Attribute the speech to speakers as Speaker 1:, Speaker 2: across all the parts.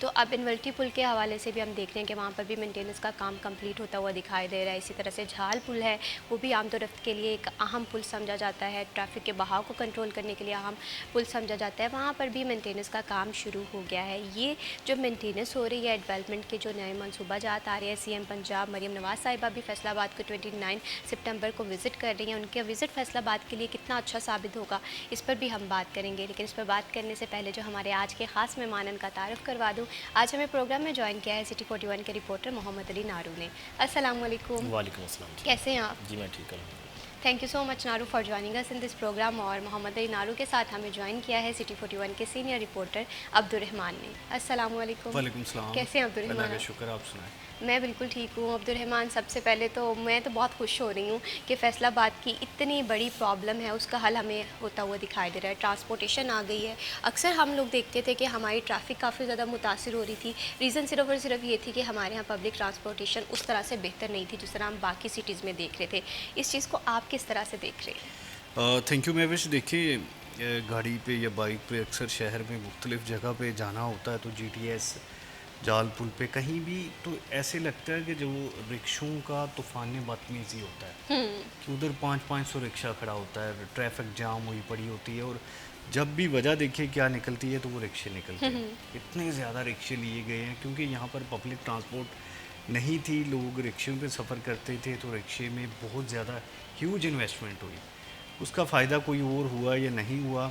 Speaker 1: تو اب انولٹی پل کے حوالے سے بھی ہم دیکھ رہے ہیں کہ وہاں پر بھی مینٹیننس کا کام کمپلیٹ ہوتا ہوا دکھائی دے رہا ہے. اسی طرح سے جھال پل ہے, وہ بھی عام رفت کے لیے ایک اہم پل سمجھا جاتا ہے, ٹریفک کے بہاؤ کو کنٹرول کرنے کے لیے اہم پل سمجھا جاتا ہے. وہاں پر بھی مینٹیننس کا کام شروع ہو گیا ہے. یہ جو مینٹیننس ہو رہی ہے, ڈیولپمنٹ کے جو نئے منصوبہ جات آ رہے ہیں, سی ایم پنجاب مریم نواز صاحبہ بھی فیصل آباد کو 29 سپتمبر کو وزٹ کر رہی ہیں. ان کا وزٹ فیصل آباد کے لیے کتنا اچھا ثابت ہوگا, اس پر بھی ہم بات کریں گے. لیکن اس پر بات کرنے سے پہلے جو ہمارے آج کے خاص مہمانن کا تعارف کروا دوں. آج ہمیں پروگرام میں جوائن کیا ہے سٹی 41 کے رپورٹر محمد علی نارو نے. السلام علیکم.
Speaker 2: وعلیکم السلام.
Speaker 1: کیسے ہیں آپ؟
Speaker 2: جی میں ٹھیک ہوں.
Speaker 1: تھینک یو سو مچ نارو for joining us in this program. اور محمد علی نارو کے ساتھ ہمیں جوائن کیا ہے سٹی 41 کے سینئر رپورٹر عبدالرحمان نے. السلام علیکم.
Speaker 3: وعلیکم السلام.
Speaker 1: کیسے ہیں عبدالرحمان؟
Speaker 3: اللہ کا شکر, آپ سنائیں.
Speaker 1: میں بالکل ٹھیک ہوں. عبدالرحمان, سب سے پہلے تو میں تو بہت خوش ہو رہی ہوں کہ فیصل آباد کی اتنی بڑی پرابلم ہے اس کا حل ہمیں ہوتا ہوا دکھائی دے رہا ہے. ٹرانسپورٹیشن آ گئی ہے. اکثر ہم لوگ دیکھتے تھے کہ ہماری ٹریفک کافی زیادہ متاثر ہو رہی تھی. ریزن صرف اور صرف یہ تھی کہ ہمارے یہاں پبلک ٹرانسپورٹیشن اس طرح سے بہتر نہیں تھی جس طرح ہم باقی سٹیز میں دیکھ رہے تھے. اس چیز کو آپ کس طرح سے دیکھ رہے ہیں؟
Speaker 3: Thank you Mehwish. دیکھیے, گاڑی پہ یا بائک پہ اکثر شہر میں مختلف جگہ پہ جانا ہوتا ہے تو جی ٹی ایس, جال پل پہ کہیں بھی تو ایسے لگتا ہے کہ جو رکشوں کا طوفان بدتمیزی ہوتا ہے کہ ادھر 500 رکشہ کھڑا ہوتا ہے, ٹریفک جام ہوئی پڑی ہوتی ہے, اور جب بھی وجہ دیکھے کیا نکلتی ہے تو وہ رکشے نکلتے ہیں. اتنے زیادہ رکشے لیے گئے ہیں کیونکہ یہاں پر پبلک ٹرانسپورٹ نہیں تھی, لوگ رکشوں پہ سفر کرتے تھے تو رکشے میں بہت زیادہ ہیوج انویسٹمنٹ ہوئی. اس کا فائدہ کوئی اور ہوا یا نہیں ہوا,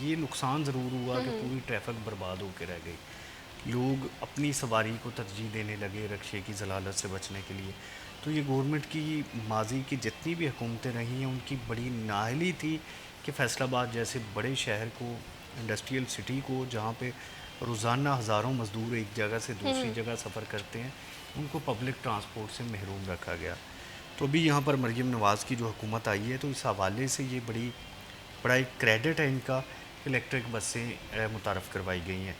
Speaker 3: یہ نقصان ضرور ہوا کہ پوری ٹریفک برباد ہو کے رہ گئی. لوگ اپنی سواری کو ترجیح دینے لگے رکشے کی ضلالت سے بچنے کے لیے. تو یہ گورنمنٹ کی ماضی کی جتنی بھی حکومتیں رہی ہیں ان کی بڑی نااہلی تھی کہ فیصل آباد جیسے بڑے شہر کو, انڈسٹریل سٹی کو, جہاں پہ روزانہ ہزاروں مزدور ایک جگہ سے دوسری جگہ سفر کرتے ہیں, ان کو پبلک ٹرانسپورٹ سے محروم رکھا گیا. تو ابھی یہاں پر مریم نواز کی جو حکومت آئی ہے تو اس حوالے سے یہ بڑا ایک کریڈٹ ہے ان کا, الیکٹرک بسیں متعارف کروائی گئی ہیں.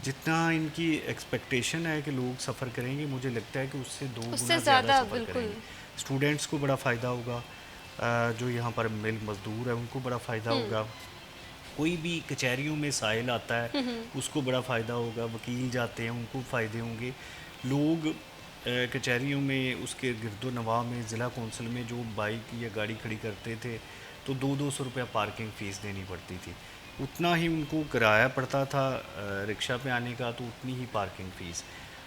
Speaker 3: جتنا ان کی ایکسپیکٹیشن ہے کہ لوگ سفر کریں گے, مجھے لگتا ہے کہ اس سے 2 گنا زیادہ سفر کریں گے. اسٹوڈنٹس کو بڑا فائدہ ہوگا, جو یہاں پر مل مزدور ہے ان کو بڑا فائدہ ہوگا, کوئی بھی کچہریوں میں سائل آتا ہے اس کو بڑا فائدہ ہوگا, وکیل جاتے ہیں ان کو فائدے ہوں گے. لوگ کچہریوں میں, اس کے گرد و نواح میں, ضلع کونسل میں جو بائک یا گاڑی کھڑی کرتے تھے تو 200 روپیہ پارکنگ فیس دینی پڑتی تھی, اتنا ہی ان کو کرایہ پڑتا تھا رکشہ پہ آنے کا, تو اتنی ہی پارکنگ فیس.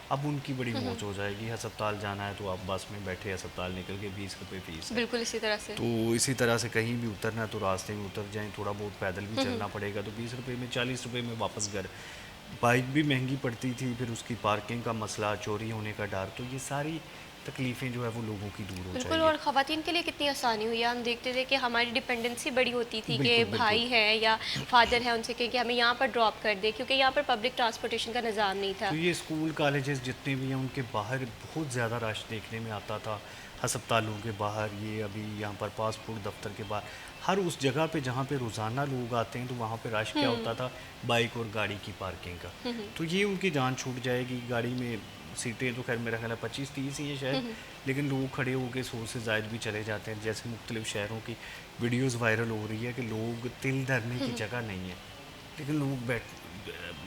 Speaker 3: اب ان کی بڑی موج ہو جائے گی, ہسپتال جانا ہے تو آپ بس میں بیٹھے, ہسپتال نکل کے 20 روپے فیس ہے.
Speaker 1: بالکل اسی طرح سے.
Speaker 3: تو اسی طرح سے کہیں بھی اترنا ہے تو راستے میں اتر جائیں, تھوڑا بہت پیدل بھی چلنا پڑے گا تو 20 روپے میں, 40 روپے میں واپس گھر. بائک بھی مہنگی پڑتی تھی, پھر اس کی پارکنگ کا مسئلہ, چوری ہونے کا ڈر, تو یہ ساری تکلیفیں جو ہے وہ لوگوں کی دور ہو جائیں.
Speaker 1: بالکل. اور خواتین کے لیے کتنی آسانی ہوئی ہے. ہم دیکھتے تھے کہ ہماری ڈپینڈنسی بڑی ہوتی تھی کہ بھائی ہیں یا فادر ہیں, ان سے کہ ہمیں یہاں پر ڈراپ کر دے, کیونکہ یہاں پر پبلک ٹرانسپورٹیشن کا نظام نہیں تھا.
Speaker 3: تو یہ اسکول کالجز جتنے بھی ہیں ان کے باہر بہت زیادہ رش دیکھنے میں آتا تھا, ہسپتالوں کے باہر, یہ ابھی یہاں پر پاسپورٹ دفتر کے باہر, ہر اس جگہ پہ جہاں پہ روزانہ لوگ آتے ہیں تو وہاں پہ رش کیا ہوتا تھا, بائک اور گاڑی کی پارکنگ کا. تو یہ ان کی جان چھوٹ جائے گی. گاڑی میں سیٹیں تو خیر میرا خیال ہے 25-30 ہی ہیں شاید, لیکن لوگ کھڑے ہو کے 100 سے زائد بھی چلے جاتے ہیں. جیسے مختلف شہروں کی ویڈیوز وائرل ہو رہی ہے کہ لوگ تل دھرنے کی جگہ نہیں ہے, لیکن لوگ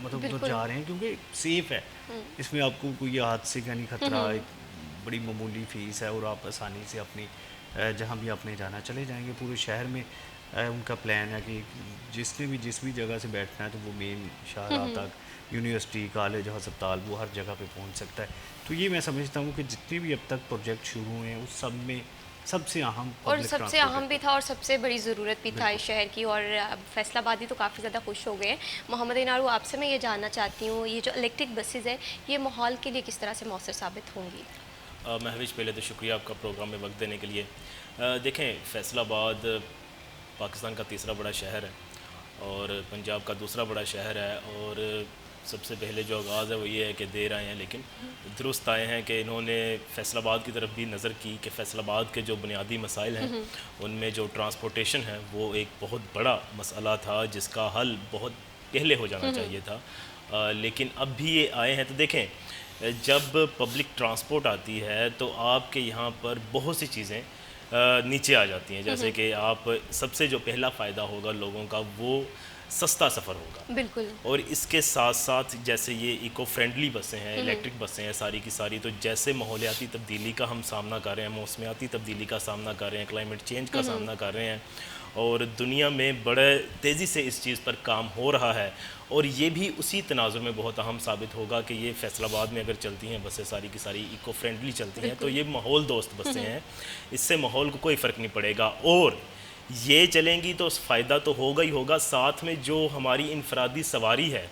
Speaker 3: مطلب ادھر جا رہے ہیں کیونکہ سیف ہے. اس میں آپ کو کوئی حادثے کا نہیں خطرہ, ایک بڑی معمولی فیس ہے, اور آپ آسانی سے اپنی جہاں بھی آپ نے جانا چلے جائیں گے. پورے شہر میں ان کا پلان ہے کہ جس بھی جگہ سے بیٹھنا ہے تو وہ مین شاہراہ تک, یونیورسٹی, کالج, ہسپتال, وہ ہر جگہ پہ پہنچ سکتا ہے. تو یہ میں سمجھتا ہوں کہ جتنے بھی اب تک پروجیکٹ شروع ہوئے ہیں اس سب میں سب سے اہم
Speaker 1: اور سب سے اہم بھی تھا اور سب سے بڑی ضرورت بھی تھا اس شہر کی. اور فیصل آبادی تو کافی زیادہ خوش ہو گئے ہیں. محمد نارو, آپ سے میں یہ جاننا چاہتی ہوں, یہ جو الیکٹرک بسیز ہیں یہ ماحول کے لیے کس طرح سے مؤثر ثابت ہوں گی؟
Speaker 2: مہوش, پہلے تو شکریہ آپ کا پروگرام میں وقت دینے کے لیے. دیکھیں, فیصل آباد پاکستان کا تیسرا بڑا شہر ہے اور پنجاب کا دوسرا بڑا شہر ہے, اور سب سے پہلے جو آغاز ہے وہ یہ ہے کہ دیر آئے ہیں لیکن درست آئے ہیں کہ انہوں نے فیصل آباد کی طرف بھی نظر کی کہ فیصل آباد کے جو بنیادی مسائل ہیں ان میں جو ٹرانسپورٹیشن ہے وہ ایک بہت بڑا مسئلہ تھا جس کا حل بہت پہلے ہو جانا چاہیے تھا, لیکن اب بھی یہ آئے ہیں. تو دیکھیں, جب پبلک ٹرانسپورٹ آتی ہے تو آپ کے یہاں پر بہت سی چیزیں نیچے آ جاتی ہیں. جیسے کہ آپ سب سے جو پہلا فائدہ ہوگا لوگوں کا وہ سستا سفر ہوگا.
Speaker 1: بالکل.
Speaker 2: اور اس کے ساتھ ساتھ جیسے یہ ایکو فرینڈلی بسیں ہیں, الیکٹرک بسیں ہیں ساری کی ساری, تو جیسے ماحولیاتی تبدیلی کا ہم سامنا کر رہے ہیں, موسمیاتی تبدیلی کا سامنا کر رہے ہیں, کلائمیٹ چینج کا سامنا کر رہے ہیں, اور دنیا میں بڑے تیزی سے اس چیز پر کام ہو رہا ہے, اور یہ بھی اسی تناظر میں بہت اہم ثابت ہوگا کہ یہ فیصل آباد میں اگر چلتی ہیں بسیں ساری کی ساری ایکو فرینڈلی چلتی ہیں تو یہ ماحول دوست بسیں ہیں, اس سے ماحول کو کوئی فرق نہیں پڑے گا. اور یہ چلیں گی تو فائدہ تو ہوگا ہی ہوگا, ساتھ میں جو ہماری انفرادی سواری ہے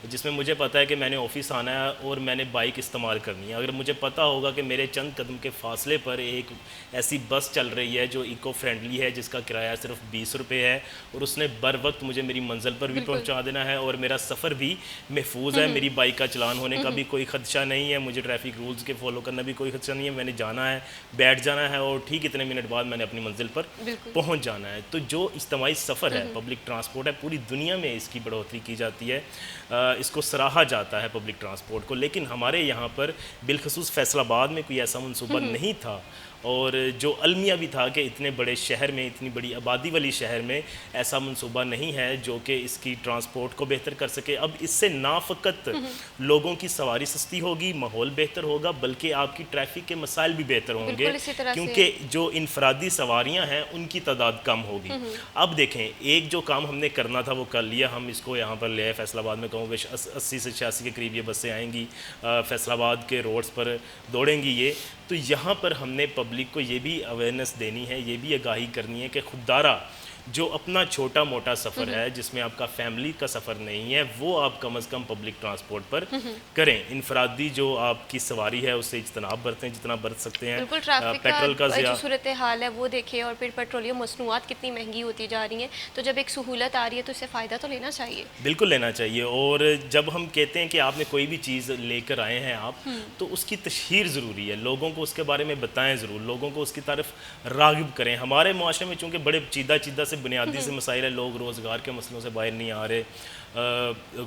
Speaker 2: جس میں مجھے پتہ ہے کہ میں نے آفس آنا ہے اور میں نے بائک استعمال کرنی ہے, اگر مجھے پتہ ہوگا کہ میرے چند قدم کے فاصلے پر ایک ایسی بس چل رہی ہے جو ایکو فرینڈلی ہے, جس کا کرایہ صرف 20 روپے ہے, اور اس نے بر وقت مجھے میری منزل پر بھی پہنچا دینا ہے, اور میرا سفر بھی محفوظ ہے, میری بائک کا چلان ہونے کا بھی کوئی خدشہ نہیں ہے, مجھے ٹریفک رولز کے فالو کرنا بھی کوئی خدشہ نہیں ہے, میں نے جانا ہے, بیٹھ جانا ہے, اور ٹھیک اتنے منٹ بعد میں نے اپنی منزل پر پہنچ جانا ہے. تو جو اجتماعی سفر ہے, پبلک ٹرانسپورٹ ہے, پوری دنیا میں اس کی بڑھوتری کی جاتی ہے, اس کو سراہا جاتا ہے پبلک ٹرانسپورٹ کو, لیکن ہمارے یہاں پر بالخصوص فیصل آباد میں کوئی ایسا منصوبہ نہیں تھا, اور جو المیہ بھی تھا کہ اتنے بڑے شہر میں, اتنی بڑی آبادی والی شہر میں ایسا منصوبہ نہیں ہے جو کہ اس کی ٹرانسپورٹ کو بہتر کر سکے. اب اس سے نہ فقط لوگوں کی سواری سستی ہوگی, ماحول بہتر ہوگا, بلکہ آپ کی ٹریفک کے مسائل بھی بہتر ہوں گے, کیونکہ جو انفرادی سواریاں ہیں ان کی تعداد کم ہوگی. اب دیکھیں, ایک جو کام ہم نے کرنا تھا وہ کر لیا, ہم اس کو یہاں پر لے آئے فیصل آباد میں, کہوں گے 80 سے 86 کے قریب یہ بسیں آئیں گی, فیصل آباد کے روڈز پر دوڑیں گی یہ. تو یہاں پر ہم نے پبلک کو یہ بھی اویئرنیس دینی ہے, یہ بھی آگاہی کرنی ہے کہ خوددارا جو اپنا چھوٹا موٹا سفر ہے جس میں آپ کا فیملی کا سفر نہیں ہے, وہ آپ کم از کم پبلک ٹرانسپورٹ پر کریں. انفرادی جو آپ کی سواری ہے اس سے اجتناب برتیں جتنا برت سکتے ہیں.
Speaker 1: بالکل. ٹریفک
Speaker 2: پیٹرول کا
Speaker 1: جو صورتحال ہے وہ دیکھیں, اور پھر پیٹرولیم مصنوعات کتنی مہنگی ہوتی جا رہی ہیں, تو جب ایک سہولت آ رہی ہے تو اس سے فائدہ تو لینا چاہیے.
Speaker 2: بالکل لینا چاہیے. اور جب ہم کہتے ہیں کہ آپ نے کوئی بھی چیز لے کر آئے ہیں آپ, تو اس کی تشہیر ضروری ہے, لوگوں کو اس کے بارے میں بتائیں ضرور, لوگوں کو اس کی طرف راغب کریں. ہمارے معاشرے میں چونکہ بڑے چیدہ سے بنیادی سے مسائل ہیں, لوگ روزگار کے مسئلوں سے باہر نہیں آ رہے,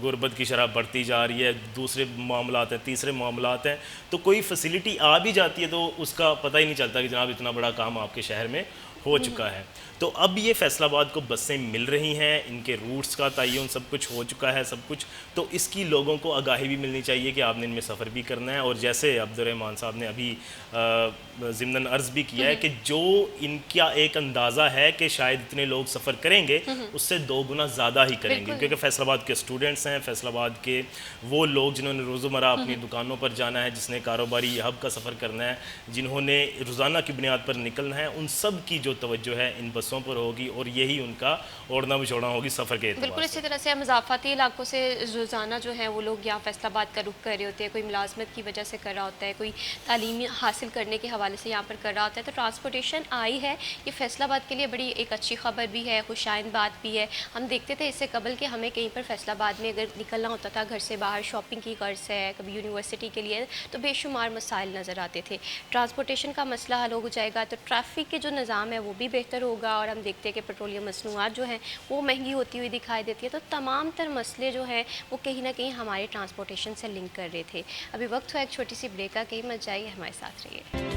Speaker 2: غربت کی شرح بڑھتی جا رہی ہے, دوسرے معاملات ہیں, تیسرے معاملات ہیں, تو کوئی فیسلٹی آ بھی جاتی ہے تو اس کا پتہ ہی نہیں چلتا کہ جناب اتنا بڑا کام آپ کے شہر میں ہو چکا ہے. تو اب یہ فیصل آباد کو بسیں مل رہی ہیں, ان کے روٹس کا تعین سب کچھ ہو چکا ہے, سب کچھ, تو اس کی لوگوں کو آگاہی بھی ملنی چاہیے کہ آپ نے ان میں سفر بھی کرنا ہے. اور جیسے عبدالرحمان صاحب نے ابھی ضمناً عرض بھی کیا ہے کہ جو ان کا ایک اندازہ ہے کہ شاید اتنے لوگ سفر کریں گے, اس سے 2 گنا زیادہ ہی کریں گے, کیونکہ فیصل آباد کے اسٹوڈنٹس ہیں, فیصل آباد کے وہ لوگ جنہوں نے روزمرہ اپنی دکانوں پر جانا ہے, جس نے کاروباری ہب کا سفر کرنا ہے, جنہوں نے روزانہ کی بنیاد پر نکلنا ہے, ان سب کی جو توجہ ہے ان بسوں پر ہوگی, اور یہی ان کا اوڑھنا بچھوڑنا ہوگی سفر کے اعتبار سے.
Speaker 1: بالکل. اسی طرح سے مضافاتی علاقوں سے روزانہ جو ہیں وہ لوگ یہاں فیصل آباد کا رخ کر رہے ہوتے ہیں, کوئی ملازمت کی وجہ سے کر رہا ہوتا ہے, کوئی تعلیم حاصل کرنے کے حوالے سے یہاں پر کر رہا ہوتا ہے. تو ٹرانسپورٹیشن آئی ہے, یہ فیصل آباد کے لیے بڑی ایک اچھی خبر بھی ہے, خوشائند بات بھی ہے. ہم دیکھتے تھے اس سے قبل کہ ہمیں کہیں پر فیصل آباد میں اگر نکلنا ہوتا تھا گھر سے باہر, شاپنگ کی غرض ہے, کبھی یونیورسٹی کے لیے, تو بے شمار مسائل نظر آتے تھے. ٹرانسپورٹیشن کا مسئلہ حل ہو جائے گا تو ٹریفک کے جو نظام ہے وہ بھی بہتر ہوگا, اور ہم دیکھتے ہیں کہ پیٹرولیم مصنوعات جو ہیں وہ مہنگی ہوتی ہوئی دکھائی دیتی ہے. تو تمام تر مسئلے جو ہیں وہ کہیں نہ کہیں ہمارے ٹرانسپورٹیشن سے لنک کر رہے تھے. ابھی وقت ہوا ایک چھوٹی سی بریک کا, کہیں مت جائیے, ہمارے ساتھ رہیے.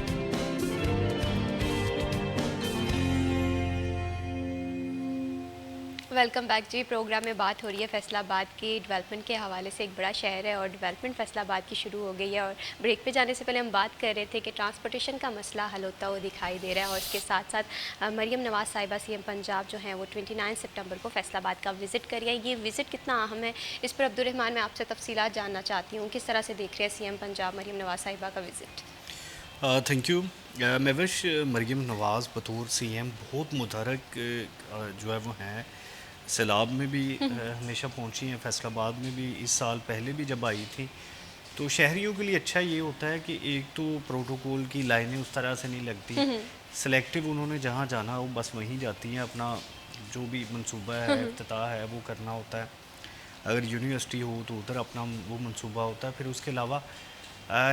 Speaker 1: ویلکم بیک جی. پروگرام میں بات ہو رہی ہے فیصل آباد کی ڈیولپمنٹ کے حوالے سے. ایک بڑا شہر ہے اور ڈیولپمنٹ فیصل آباد کی شروع ہو گئی ہے, اور بریک پہ جانے سے پہلے ہم بات کر رہے تھے کہ ٹرانسپورٹیشن کا مسئلہ حل ہوتا ہوا دکھائی دے رہا ہے, اور اس کے ساتھ ساتھ مریم نواز صاحبہ سی ایم پنجاب جو ہیں وہ 29 سپٹمبر کو فیصل آباد کا وزٹ کر رہی ہیں. یہ وزٹ کتنا اہم ہے, اس پر عبدالرحمان میں آپ سے تفصیلات جاننا چاہتی ہوں. کس طرح سے دیکھ رہے ہیں سی ایم پنجاب مریم نواز صاحبہ کا وزٹ؟
Speaker 3: Thank you. محوش, مریم نواز بطور سی ایم بہت متحرک جو ہے وہ ہیں, سیلاب میں بھی ہمیشہ پہنچی ہیں, فیصل آباد میں بھی اس سال پہلے بھی جب آئی تھی. تو شہریوں کے لیے اچھا یہ ہوتا ہے کہ ایک تو پروٹوکول کی لائنیں اس طرح سے نہیں لگتی, سلیکٹیو انہوں نے جہاں جانا وہ بس وہیں جاتی ہیں, اپنا جو بھی منصوبہ ہے افتتاح ہے وہ کرنا ہوتا ہے. اگر یونیورسٹی ہو تو ادھر اپنا وہ منصوبہ ہوتا ہے. پھر اس کے علاوہ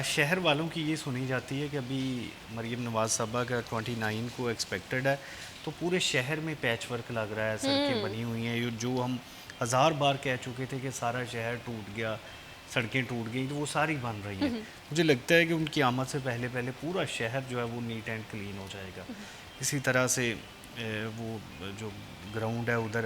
Speaker 3: شہر والوں کی یہ سنی جاتی ہے کہ ابھی مریم نواز صاحبہ کا 29 کو ایکسپیکٹڈ ہے, تو پورے شہر میں پیچ ورک لگ رہا ہے, سڑکیں بنی ہوئی ہیں, جو ہم 1000 بار کہہ چکے تھے کہ سارا شہر ٹوٹ گیا, سڑکیں ٹوٹ گئی, تو وہ ساری بن رہی ہیں. مجھے لگتا ہے کہ ان کی آمد سے پہلے پورا شہر جو ہے وہ نیٹ اینڈ کلین ہو جائے گا. اسی طرح سے وہ جو گراؤنڈ ہے ادھر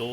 Speaker 2: 2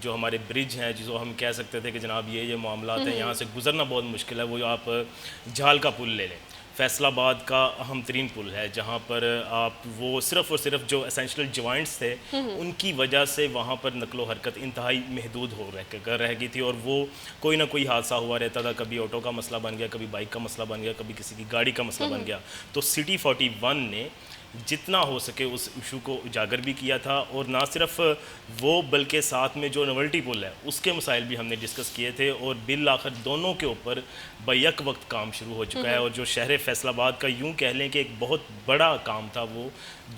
Speaker 2: جو ہمارے برج ہیں جو ہم کہہ سکتے تھے کہ جناب یہ معاملات ہیں یہاں سے گزرنا بہت مشکل ہے، وہ آپ جھال کا پل لے لیں، فیصل آباد کا اہم ترین پل ہے جہاں پر آپ وہ صرف اور صرف جو اسینشل جوائنٹس تھے ان کی وجہ سے وہاں پر نقل و حرکت انتہائی محدود رہ گئی تھی، اور وہ کوئی نہ کوئی حادثہ ہوا رہتا تھا، کبھی آٹو کا مسئلہ بن گیا، کبھی بائک کا مسئلہ بن گیا، کبھی کسی کی گاڑی کا مسئلہ بن گیا۔ تو سٹی 41 نے جتنا ہو سکے اس ایشو کو اجاگر بھی کیا تھا، اور نہ صرف وہ بلکہ ساتھ میں جو نولٹی پل ہے اس کے مسائل بھی ہم نے ڈسکس کیے تھے، اور بالآخر دونوں کے اوپر بیک وقت کام شروع ہو چکا ہے۔ اور جو شہر فیصل آباد کا یوں کہہ لیں کہ ایک بہت بڑا کام تھا وہ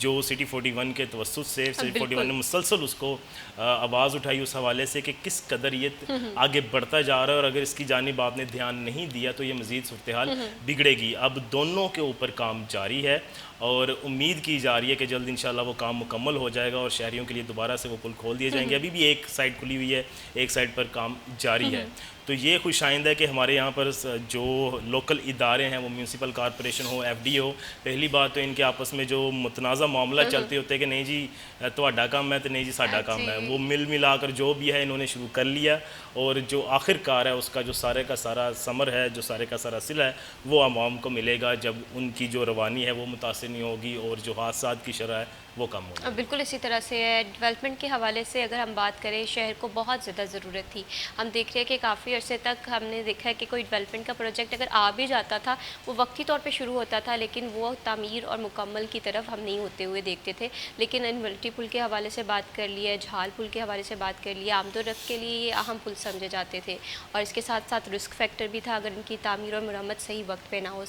Speaker 2: جو سٹی 41 کے توسط سے سٹی 41 نے مسلسل اس کو آواز اٹھائی اس حوالے سے کہ کس قدر یہ آگے بڑھتا جا رہا ہے، اور اگر اس کی جانب آپ نے دھیان نہیں دیا تو یہ مزید صورتحال بگڑے گی۔ اب دونوں کے اوپر کام جاری ہے اور امید کی جا رہی ہے کہ جلد انشاءاللہ وہ کام مکمل ہو جائے گا اور شہریوں کے لیے دوبارہ سے وہ پل کھول دیے جائیں گے۔ ابھی بھی ایک سائڈ کھلی ہوئی ہے، ایک سائڈ پر کام جاری ہے۔ تو یہ خوش آئند ہے کہ ہمارے یہاں پر جو لوکل ادارے ہیں وہ میونسپل کارپوریشن ہو، ایف ڈی او، پہلی بات تو ان کے آپس میں جو متنازع معاملہ چلتے ہوتے ہیں کہ نہیں جی تہاڈا کام ہے تو نہیں جی ساڈا کام ہے، وہ مل ملا کر جو بھی ہے انہوں نے شروع کر لیا، اور جو آخر کار ہے اس کا جو سارے کا سارا ثمر ہے، جو سارے کا سارا صلہ ہے وہ عوام کو ملے گا جب ان کی جو روانی ہے وہ متاثر نہیں ہوگی اور جو حادثات کی شرح ہے وہ کم ہوگی۔
Speaker 1: بالکل اسی طرح سے ڈیولپمنٹ کے حوالے سے اگر ہم بات کریں، شہر کو بہت زیادہ ضرورت تھی۔ ہم دیکھ رہے ہیں کہ کافی عرصے تک ہم نے دیکھا ہے کہ کوئی ڈیولپمنٹ کا پروجیکٹ اگر آ بھی جاتا تھا وہ وقتی طور پہ شروع ہوتا تھا، لیکن وہ تعمیر اور مکمل کی طرف ہم نہیں ہوتے ہوئے دیکھتے تھے۔ لیکن نولٹی پل کے حوالے سے بات کر لیے، جھال پل کے حوالے سے بات کر لیے، آمد و رفت کے لیے یہ اہم پل سمجھے جاتے تھے، اور اس کے ساتھ ساتھ رسک فیکٹر بھی تھا اگر ان کی تعمیر اور مرمت صحیح وقت پہ نہ ہو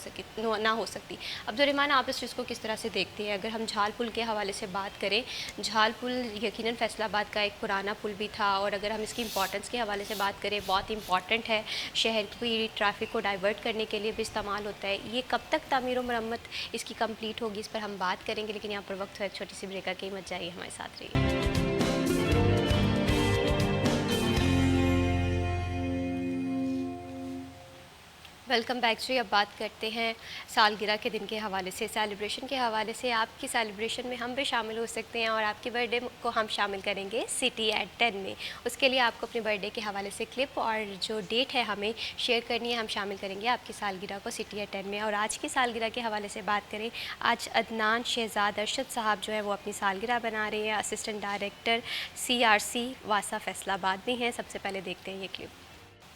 Speaker 1: سکتی۔ عبدالرحمٰن، آپ اس چیز کو کس طرح سے دیکھتے ہیں؟ اگر ہم جھال پل کے حوالے سے بات کریں، جھال پل یقیناً فیصل آباد کا ایک پرانا پل بھی تھا، اور اگر ہم اس کی امپورٹنس کے حوالے سے بات کریں بہت امپورٹنٹ ہے، شہر کی ٹریفک کو ڈائیورٹ کرنے کے لیے بھی استعمال ہوتا ہے۔ یہ کب تک تعمیر و مرمت اس کی کمپلیٹ ہوگی اس پر ہم بات کریں گے، لیکن یہاں پر وقت ہو ایک چھوٹی سی بریک کا، کہ مت جائیے، ہمارے ساتھ رہیے۔ ویلکم بیک جی۔ اب بات کرتے ہیں سالگرہ کے دن کے حوالے سے، سیلیبریشن کے حوالے سے۔ آپ کی سیلیبریشن میں ہم بھی شامل ہو سکتے ہیں، اور آپ کی برتھ ڈے کو ہم شامل کریں گے سٹی ایٹ 10 میں۔ اس کے لیے آپ کو اپنے برتھ ڈے کے حوالے سے کلپ اور جو ڈیٹ ہے ہمیں شیئر کرنی ہے، ہم شامل کریں گے آپ کی سالگرہ کو سٹی ایٹ 10 میں۔ اور آج کی سالگرہ کے حوالے سے بات کریں، آج عدنان شہزاد ارشد صاحب جو ہے وہ اپنی سالگرہ بنا رہے ہیں، اسسٹنٹ ڈائریکٹر CRC واسا فیصل آباد میں ہیں۔ سب سے پہلے دیکھتے ہیں یہ clip.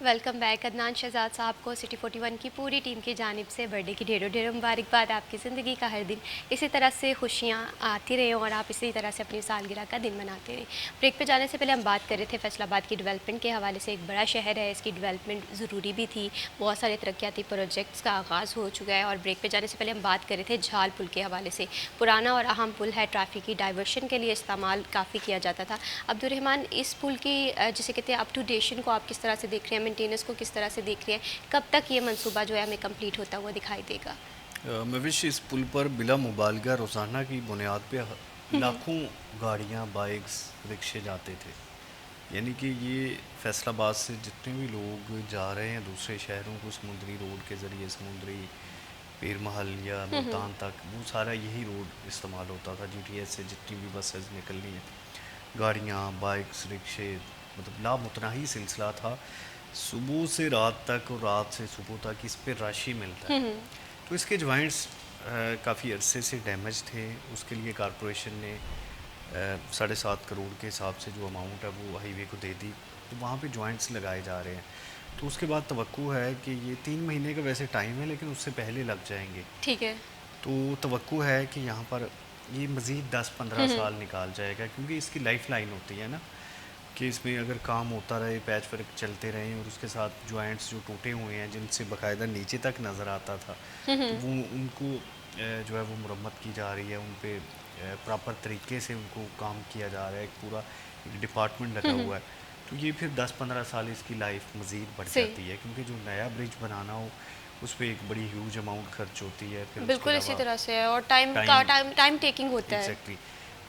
Speaker 1: Welcome back. Adnan Shahzad صاحب کو سٹی 41 کی پوری ٹیم کی جانب سے برتھ ڈے کی ڈھیروں مبارکباد۔ آپ کی زندگی کا ہر دن اسی طرح سے خوشیاں آتی رہیں اور آپ اسی طرح سے اپنی سالگرہ کا دن مناتے رہیں۔ بریک پہ جانے سے پہلے ہم بات کر رہے تھے فیصل آباد کی ڈیولپمنٹ کے حوالے سے۔ ایک بڑا شہر ہے، اس کی ڈیولپمنٹ ضروری بھی تھی، بہت سارے ترقیاتی پروجیکٹس کا آغاز ہو چکا ہے۔ اور بریک پہ جانے سے پہلے ہم بات کر رہے تھے جھال پل کے حوالے سے۔ پرانا اور اہم پل ہے، ٹریفک کی ڈائیورشن کے لیے استعمال کافی کیا جاتا تھا۔ عبدالرحمٰن، اس پل کی جسے کہتے ہیں اپ ٹو ڈیشن کو آپ کس طرح سے دیکھ رہے ہیں، مینٹیننس کو کس طرح سے دیکھ رہے ہیں؟ کب تک یہ منصوبہ جو ہے ہمیں کمپلیٹ ہوتا ہوا دکھائی دے گا؟
Speaker 3: موش اس پل پر بلا مبالغہ روزانہ کی بنیاد پہ لاکھوں گاڑیاں، بائکس، رکشے جاتے تھے۔ یعنی کہ یہ فیصل آباد سے جتنے بھی لوگ جا رہے ہیں دوسرے شہروں کو سمندری روڈ کے ذریعے، سمندری پیر محل یا ملتان تک، وہ سارا یہی روڈ استعمال ہوتا تھا۔ GTS سے جتنی بھی بسز نکلنی ہیں، گاڑیاں، بائکس، رکشے، مطلب لامتناہی سلسلہ تھا۔ صبح سے رات تک اور رات سے صبح تک اس پہ رش ہی ملتا ہے۔ تو اس کے جوائنٹس کافی عرصے سے ڈیمیج تھے، اس کے لیے کارپوریشن نے 7.5 کروڑ کے حساب سے جو اماؤنٹ ہے وہ ہائی وے کو دے دی، تو وہاں پہ جوائنٹس لگائے جا رہے ہیں۔ تو اس کے بعد توقع ہے کہ یہ 3 مہینے کا ویسے ٹائم ہے لیکن اس سے پہلے لگ جائیں گے۔
Speaker 1: ٹھیک ہے۔
Speaker 3: تو توقع ہے کہ یہاں پر یہ مزید 10-15 سال نکال جائے گا، کیونکہ اس کی لائف لائن ہوتی ہے نا کہ اس میں اگر کام ہوتا رہے، پیچ ورک چلتے رہیں، اور اس کے ساتھ جوائنٹس جو ٹوٹے ہوئے ہیں جن سے باقاعدہ نیچے تک نظر آتا تھا، تو وہ ان کو جو ہے وہ مرمت کی جا رہی ہے، ان پہ پراپر طریقے سے ان کو کام کیا جا رہا ہے، ایک پورا ڈپارٹمنٹ لگا ہوا ہے۔ تو یہ پھر 10-15 سال اس کی لائف مزید بڑھ جاتی ہے، کیونکہ جو نیا برج بنانا ہو اس پہ ایک بڑی ہیوج اماؤنٹ خرچ ہوتی ہے۔ پھر
Speaker 1: بالکل اسی طرح سے ہے، اور ٹائم ٹیکنگ ہوتا ہے۔
Speaker 3: ایگزیکٹلی۔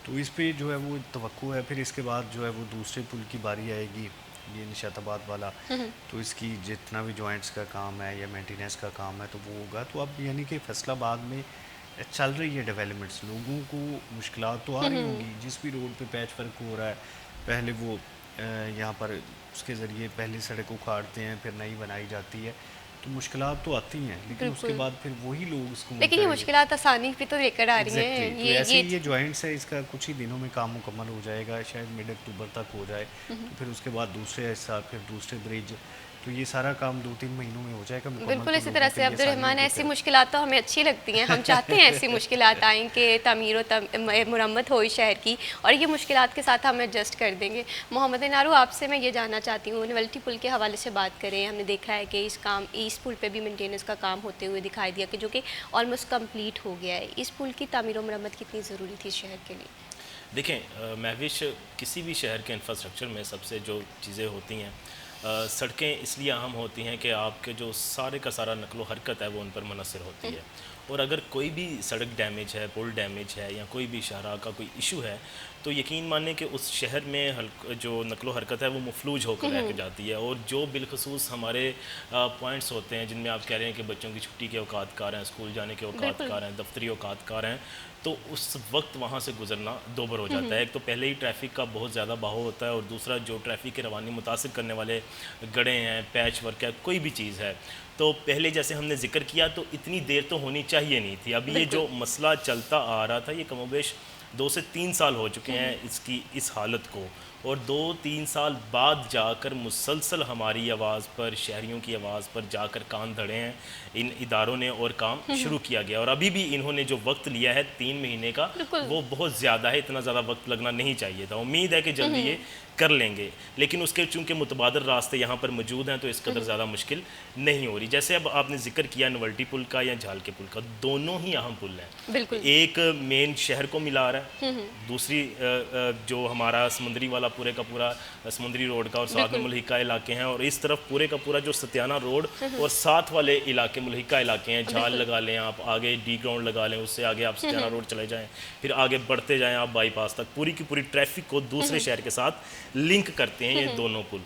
Speaker 3: تو اس پہ جو ہے وہ توقع ہے۔ پھر اس کے بعد جو ہے وہ دوسرے پل کی باری آئے گی، یہ نشاط آباد والا، تو اس کی جتنا بھی جوائنٹس کا کام ہے یا مینٹیننس کا کام ہے تو وہ ہوگا۔ تو اب یعنی کہ فیصل آباد میں چل رہی ہے ڈیولپمنٹس، لوگوں کو مشکلات تو آ رہی ہوں گی، جس بھی روڈ پہ پیچ ورک ہو رہا ہے، پہلے وہ یہاں پر اس کے ذریعے پہلی سڑک اکھاڑتے ہیں، پھر نئی بنائی جاتی ہے، تو مشکلات تو آتی ہیں، لیکن اس کے
Speaker 1: بالکل،
Speaker 3: بعد پھر وہی لوگ اس کو
Speaker 1: لیکن یہ مشکلات آسانی بھی تو لے کر آ رہی ہیں.
Speaker 3: ایگزیکٹلی. تو ایسے ہی یہ جوائنٹس ہے، اس کا کچھ ہی دنوں میں کام مکمل ہو جائے گا، شاید مڈ اکتوبر تک ہو جائے، تو پھر اس کے بعد دوسرے حصہ، پھر دوسرے برج، تو یہ سارا کام 2-3 مہینوں میں ہو جائے گا مکمل.
Speaker 1: بالکل
Speaker 3: تو
Speaker 1: اسی
Speaker 3: لوگوں
Speaker 1: طرح
Speaker 3: کے
Speaker 1: سے
Speaker 3: لیے
Speaker 1: عبد
Speaker 3: آسانی
Speaker 1: الرحمن،
Speaker 3: ہوگی
Speaker 1: ایسی
Speaker 3: پھر.
Speaker 1: مشکلات تو ہمیں اچھی لگتی ہیں. ہم چاہتے ہیں ایسی مشکلات آئیں کہ تعمیر و مرمت ہو اس شہر کی، اور یہ مشکلات کے ساتھ ہم ایڈجسٹ کر دیں گے. محمد نارو، آپ سے میں یہ جاننا چاہتی ہوں، نولٹی پل کے حوالے سے بات کریں. ہم نے دیکھا ہے کہ اس پل پہ بھی مینٹیننس کا کام ہوتے ہوئے دکھائی دیا، کہ جو کہ آلموسٹ کمپلیٹ ہو گیا ہے. اس پل کی تعمیر و مرمت کتنی ضروری تھی اس شہر کے لیے؟
Speaker 2: دیکھیں مہوش، کسی بھی شہر کے انفراسٹرکچر میں سب سے جو چیزیں ہوتی ہیں، سڑکیں اس لیے اہم ہوتی ہیں کہ آپ کے جو سارے کا سارا نقل و حرکت ہے وہ ان پر منحصر ہوتی ہے. اور اگر کوئی بھی سڑک ڈیمیج ہے، پل ڈیمیج ہے، یا کوئی بھی شاہراہ کا کوئی ایشو ہے، تو یقین مانیں کہ اس شہر میں جو نقل و حرکت ہے وہ مفلوج ہو کر رہ کے جاتی ہے. اور جو بالخصوص ہمارے پوائنٹس ہوتے ہیں جن میں آپ کہہ رہے ہیں کہ بچوں کی چھٹی کے اوقات کار ہیں، اسکول جانے کے اوقات
Speaker 1: بالکل
Speaker 2: کار ہیں، دفتری اوقات کار ہیں، تو اس وقت وہاں سے گزرنا دوبر ہو جاتا ہے. ایک تو پہلے ہی ٹریفک کا بہت زیادہ بہاؤ ہوتا ہے، اور دوسرا جو ٹریفک کے روانی متاثر کرنے والے گڑھے ہیں، پیچ ورک ہے، کوئی بھی چیز ہے، تو پہلے جیسے ہم نے ذکر کیا تو اتنی دیر تو ہونی چاہیے نہیں تھی. اب یہ جو مسئلہ چلتا آ رہا تھا، یہ کم و بیش 2 سے 3 سال ہو چکے ہیں اس حالت کو، اور 2-3 سال بعد جا کر مسلسل ہماری آواز پر، شہریوں کی آواز پر جا کر کان دھڑے ہیں ان اداروں نے، اور کام شروع کیا گیا. اور ابھی بھی انہوں نے جو وقت لیا ہے 3 مہینے کا،
Speaker 1: بالکل.
Speaker 2: وہ بہت زیادہ ہے. اتنا زیادہ وقت لگنا نہیں چاہیے تھا. امید ہے کہ جلدی یہ کر لیں گے، لیکن اس کے چونکہ متبادل راستے یہاں پر موجود ہیں تو اس قدر زیادہ مشکل نہیں ہو رہی. جیسے اب آپ نے ذکر کیا نولٹی پل کا یا جھال کے پل کا، دونوں ہی اہم پل ہیں.
Speaker 1: بالکل.
Speaker 2: ایک مین شہر کو ملا رہا ہے، دوسری جو ہمارا سمندری والا پورے کا پورا سمندری روڈ کا اور ساتھ میں ملحقہ علاقے ہیں، اور اس طرف پورے کا پورا جو ستیانہ روڈ اور ساتھ والے علاقے ملحقہ علاقے ہیں. جھال لگا لیں آپ، آگے ڈی گراؤنڈ لگا لیں، اس سے آگے آپ ستیانہ روڈ چلے جائیں، پھر آگے بڑھتے جائیں آپ بائی پاس تک. پوری کی پوری ٹریفک کو دوسرے شہر کے ساتھ لنک کرتے ہیں یہ دونوں پل.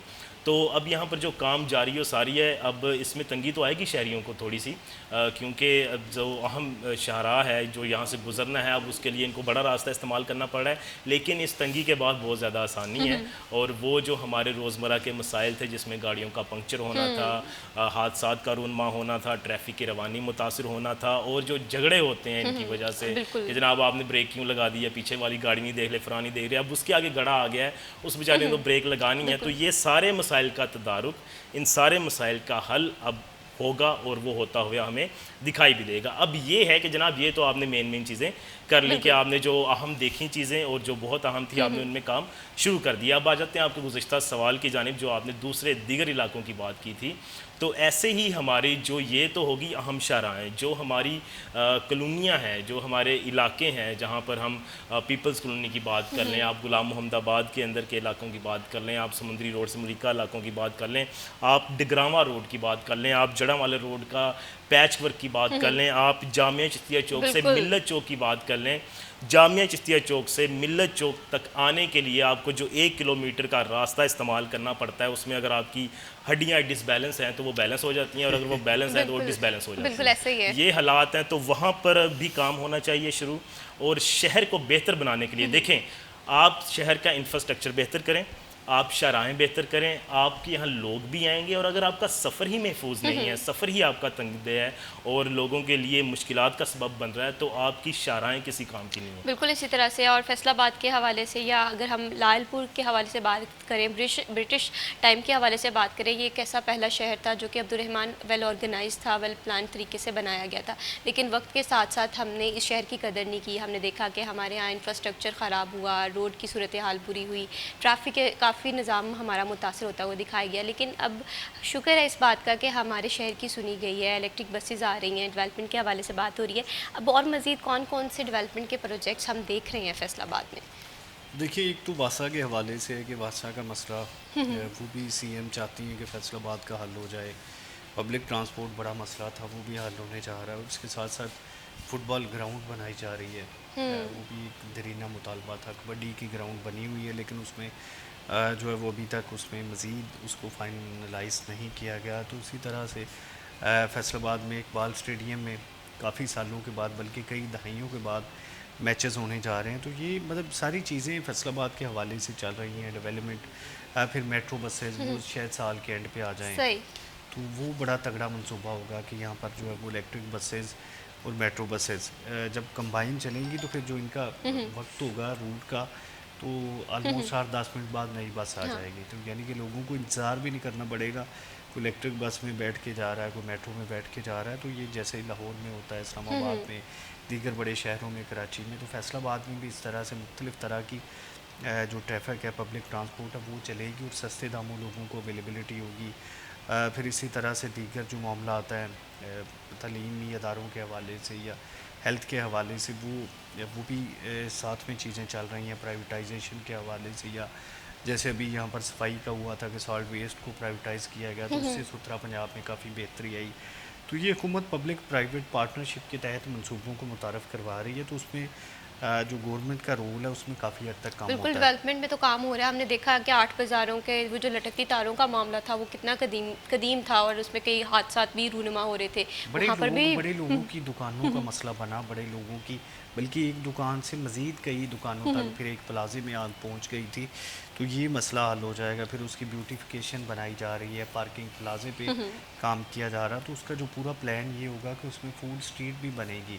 Speaker 2: تو اب یہاں پر جو کام جاری و ساری ہے، اب اس میں تنگی تو آئے گی شہریوں کو تھوڑی سی، کیونکہ اب جو اہم شاہراہ ہے جو یہاں سے گزرنا ہے، اب اس کے لیے ان کو بڑا راستہ استعمال کرنا پڑ رہا ہے. لیکن اس تنگی کے بعد بہت زیادہ آسانی ہے، اور وہ جو ہمارے روزمرہ کے مسائل تھے جس میں گاڑیوں کا پنکچر ہونا تھا، حادثات کا رونما ہونا تھا، ٹریفک کی روانی متاثر ہونا تھا، اور جو جھگڑے ہوتے ہیں ان کی وجہ سے کہ جناب آپ نے بریک کیوں لگا دی ہے، پیچھے والی گاڑی نہیں دیکھ لے، فرانی دیکھ رہے، اب اس کے آگے گڑھا آ گیا ہے، اس بیچارے نے تو بریک لگانی ہے. تو یہ سارے مسائل کا تدارک، ان سارے مسائل کا حل اب ہوگا، اور وہ ہوتا ہوا ہمیں دکھائی بھی دے گا. اب یہ ہے کہ جناب یہ تو آپ نے مین چیزیں کر لی، کہ آپ نے جو اہم دیکھی چیزیں اور جو بہت اہم تھی آپ نے ان میں کام شروع کر دیا. اب آ جاتے ہیں آپ کے گزشتہ سوال کی جانب، جو آپ نے دوسرے دیگر علاقوں کی بات کی تھی. تو ایسے ہی ہماری جو یہ تو ہوگی اہم شاہراہیں، جو ہماری کالونیاں ہیں، جو ہمارے علاقے ہیں، جہاں پر ہم پیپلز کالونی کی بات کر لیں، آپ غلام محمد آباد کے اندر کے علاقوں کی بات کر لیں، آپ سمندری روڈ سے ملحقہ علاقوں کی بات کر لیں، آپ ڈگراواں روڈ کی بات کر لیں، آپ جڑاں والے روڈ کا پیچ ورک کی بات کر لیں، آپ جامعہ چشتیہ چوک سے ملت چوک کی بات کر لیں. جامعہ چشتیہ چوک سے ملت چوک تک آنے کے لیے آپ کو جو 1 کلومیٹر کا راستہ استعمال کرنا پڑتا ہے، اس میں اگر آپ کی ہڈیاں ڈس بیلنس ہیں تو وہ بیلنس ہو جاتی ہیں، اور اگر وہ بیلنس ہیں تو وہ ڈس بیلنس ہو جاتی ہیں.
Speaker 1: بالکل ایسے ہی ہے.
Speaker 2: یہ حالات ہیں، تو وہاں پر بھی کام ہونا چاہیے شروع. اور شہر کو بہتر بنانے کے لیے دیکھیں، آپ شہر کا انفراسٹرکچر بہتر کریں، آپ شاہراہیں بہتر کریں، آپ کے یہاں لوگ بھی آئیں گے. اور اگر آپ کا سفر ہی محفوظ نہیں ہے، سفر ہی آپ کا تنگ دہ ہے اور لوگوں کے لیے مشکلات کا سبب بن رہا ہے، تو آپ کی شاہراہیں کسی کام کی نہیں ہیں.
Speaker 1: بالکل اسی طرح سے. اور فیصل آباد کے حوالے سے، یا اگر ہم لال پور کے حوالے سے بات کریں، برٹش ٹائم کے حوالے سے بات کریں، یہ ایک ایسا پہلا شہر تھا جو کہ عبد الرحمن ویل آرگنائز تھا، ویل پلان طریقے سے بنایا گیا تھا. لیکن وقت کے ساتھ ساتھ ہم نے اس شہر کی قدر نہیں کی. ہم نے دیکھا کہ ہمارے یہاں انفراسٹرکچر خراب ہوا، روڈ کی صورتحال بری ہوئی، ٹریفک کے کافی نظام ہمارا متاثر ہوتا ہوا دکھایا گیا. لیکن اب شکر ہے اس بات کا کہ ہمارے شہر کی سنی گئی ہے، الیکٹرک بسز آ رہی ہیں، ڈیولپمنٹ کے حوالے سے بات ہو رہی ہے. اب اور مزید کون کون سے ڈیولپمنٹ کے پروجیکٹس ہم دیکھ رہے ہیں فیصل آباد میں؟
Speaker 3: دیکھیے، ایک تو واسا کے حوالے سے ہے کہ واسا کا مسئلہ وہ بھی سی ایم چاہتی ہیں کہ فیصل آباد کا حل ہو جائے. پبلک ٹرانسپورٹ بڑا مسئلہ تھا، وہ بھی حل ہونے جا رہا ہے. اس کے ساتھ ساتھ فٹ بال گراؤنڈ بنائی جا رہی ہے، وہ بھی ایک دیرینہ مطالبہ تھا. کبڈی کی گراؤنڈ بنی ہوئی ہے، لیکن اس میں جو ہے وہ ابھی تک اس میں مزید اس کو فائنلائز نہیں کیا گیا. تو اسی طرح سے فیصل آباد میں اقبال اسٹیڈیم میں کافی سالوں کے بعد، بلکہ کئی دہائیوں کے بعد میچز ہونے جا رہے ہیں. تو یہ مطلب ساری چیزیں فیصل آباد کے حوالے سے چل رہی ہیں. ڈیولپمنٹ پھر میٹرو بسیز وہ شاید سال کے اینڈ پہ آ جائیں،
Speaker 1: صحیح.
Speaker 3: تو وہ بڑا تگڑا منصوبہ ہوگا کہ یہاں پر جو ہے وہ الیکٹرک بسیز اور میٹرو بسیز جب کمبائن چلیں گی تو پھر جو ان کا وقت ہوگا روٹ کا تو آلموسٹ 8-10 منٹ بعد نئی بس آ جائے گی. تو یعنی کہ لوگوں کو انتظار بھی نہیں کرنا پڑے گا، کوئی الیکٹرک بس میں بیٹھ کے جا رہا ہے، کوئی میٹرو میں بیٹھ کے جا رہا ہے. تو یہ جیسے لاہور میں ہوتا ہے، اسلام آباد میں، دیگر بڑے شہروں میں، کراچی میں، تو فیصل آباد میں بھی اس طرح سے مختلف طرح کی جو ٹریفک ہے، پبلک ٹرانسپورٹ ہے، وہ چلے گی اور سستے داموں لوگوں کو اویلیبلٹی ہوگی. پھر اسی طرح سے دیگر جو معاملات ہیں تعلیمی اداروں کے حوالے سے یا ہیلتھ کے حوالے سے، وہ بھی ساتھ میں چیزیں چل رہی ہیں پرائیویٹائزیشن کے حوالے سے. یا جیسے ابھی یہاں پر صفائی کا ہوا تھا کہ سالٹ ویسٹ کو پرائیویٹائز کیا گیا تو اس سے ستھرا پنجاب میں کافی بہتری آئی. تو یہ حکومت پبلک پرائیویٹ پارٹنرشپ کے تحت منصوبوں کو متعارف کروا رہی ہے. تو اس میں جو گورنمنٹ کا رول ہے اس میں کافی حد تک کام
Speaker 1: بالکل
Speaker 3: ہوتا ہے.
Speaker 1: ڈیولپمنٹ میں تو کام ہو رہا ہے. ہم نے دیکھا کہ 8 بازاروں کے وہ جو لٹکتی تاروں کا معاملہ تھا وہ کتنا قدیم تھا اور اس میں کئی حادثات بھی رونما ہو رہے تھے.
Speaker 3: بڑے لوگوں کی دکانوں کا مسئلہ بنا، بڑے لوگوں کی، بلکہ ایک دکان سے مزید کئی دکانوں تک، پھر ایک پلازے میں آگ پہنچ گئی تھی. تو یہ مسئلہ حل ہو جائے گا. پھر اس کی بیوٹیفیکیشن بنائی جا رہی ہے، پارکنگ پلازے پہ کام کیا جا رہا. تو اس کا جو پورا پلان یہ ہوگا کہ اس میں فوڈ اسٹریٹ بھی بنے گی.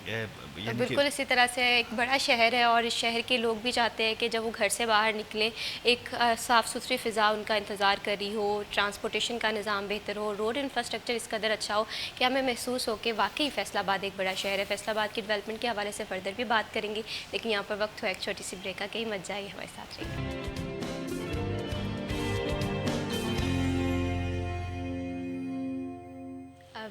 Speaker 3: یعنی کہ
Speaker 1: بالکل اسی طرح سے ایک بڑا شہر ہے اور اس شہر کے لوگ بھی چاہتے ہیں کہ جب وہ گھر سے باہر نکلیں ایک صاف ستھری فضا ان کا انتظار کر رہی ہو، ٹرانسپورٹیشن کا نظام بہتر ہو، روڈ انفراسٹرکچر اس قدر اچھا ہو کہ ہمیں محسوس ہو کہ واقعی فیصل آباد ایک بڑا شہر ہے. فیصل آباد کی ڈیولپمنٹ کے حوالے سے فردر بھی بات کریں گے، لیکن یہاں پر وقت ہو ایک چھوٹی سی بریک کا. کہیں مت جائیے، ہمارے ساتھ رہیے.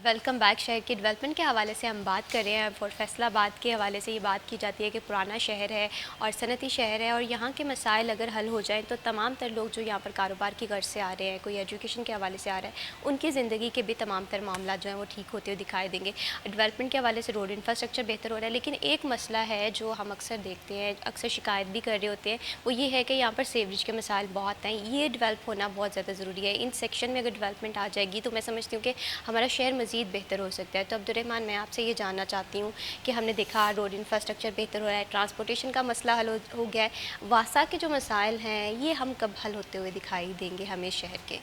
Speaker 1: Welcome back. شہر کی ڈیولپمنٹ کے حوالے سے ہم بات کر رہے ہیں اور فیصل آباد کے حوالے سے یہ بات کی جاتی ہے کہ پرانا شہر ہے اور صنعتی شہر ہے اور یہاں کے مسائل اگر حل ہو جائیں تو تمام تر لوگ جو یہاں پر کاروبار کی غرض سے آ رہے ہیں، کوئی ایجوکیشن کے حوالے سے آ رہا ہے، ان کی زندگی کے بھی تمام تر معاملات جو ہیں وہ ٹھیک ہوتے ہوئے دکھائی دیں گے. ڈیولپمنٹ کے حوالے سے روڈ انفراسٹرکچر بہتر ہو رہا ہے، لیکن ایک مسئلہ ہے جو ہم اکثر دیکھتے ہیں، اکثر شکایت بھی کر رہے ہوتے ہیں، وہ یہ ہے کہ یہاں پر سیوریج کے مسائل بہت ہیں. یہ ڈیولپ ہونا بہت زیادہ ضروری ہے. ان سیکشن میں اگر ڈیولپمنٹ آ جائے گی تو میں سمجھتی ہوں کہ ہمارا شہر مزید بہتر ہو سکتا ہے. تو عبدالرحمن، میں آپ سے یہ جاننا چاہتی ہوں کہ ہم نے دیکھا روڈ انفراسٹرکچر بہتر ہو رہا ہے، ٹرانسپورٹیشن کا مسئلہ حل ہو گیا ہے، واسا کے جو مسائل ہیں یہ ہم کب حل ہوتے ہوئے دکھائی دیں گے ہمیں شہر کے؟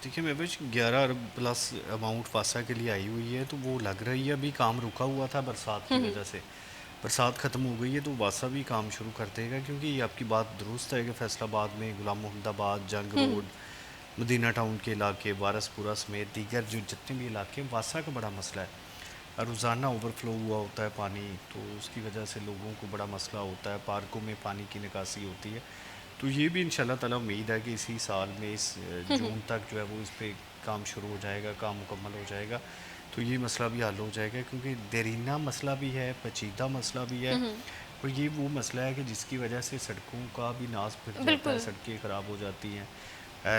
Speaker 3: دیکھیے محوش 11 ارب پلس اماؤنٹ واسا کے لیے آئی ہوئی ہے، تو وہ لگ رہی ہے. ابھی کام رکا ہوا تھا برسات کی وجہ سے، برسات ختم ہو گئی ہے تو واسا بھی کام شروع کر دے گا. کیونکہ یہ آپ کی بات درست ہے کہ فیصل آباد میں غلام محمد آباد، جنگ روڈ، مدینہ ٹاؤن کے علاقے، وارث پورہ سمیت دیگر جو جتنے بھی علاقے، واسا کا بڑا مسئلہ ہے. روزانہ اوور فلو ہوا ہوتا ہے پانی، تو اس کی وجہ سے لوگوں کو بڑا مسئلہ ہوتا ہے. پارکوں میں پانی کی نکاسی ہوتی ہے. تو یہ بھی انشاءاللہ تعالیٰ امید ہے کہ اسی سال میں اس جون تک جو ہے وہ اس پہ کام شروع ہو جائے گا، کام مکمل ہو جائے گا. تو یہ مسئلہ بھی حل ہو جائے گا. کیونکہ دیرینہ مسئلہ بھی ہے، پیچیدہ مسئلہ بھی ہے، اور یہ وہ مسئلہ ہے کہ جس کی وجہ سے سڑکوں کا بھی ناز پھر جاتا ہے، سڑکیں خراب ہو جاتی ہیں،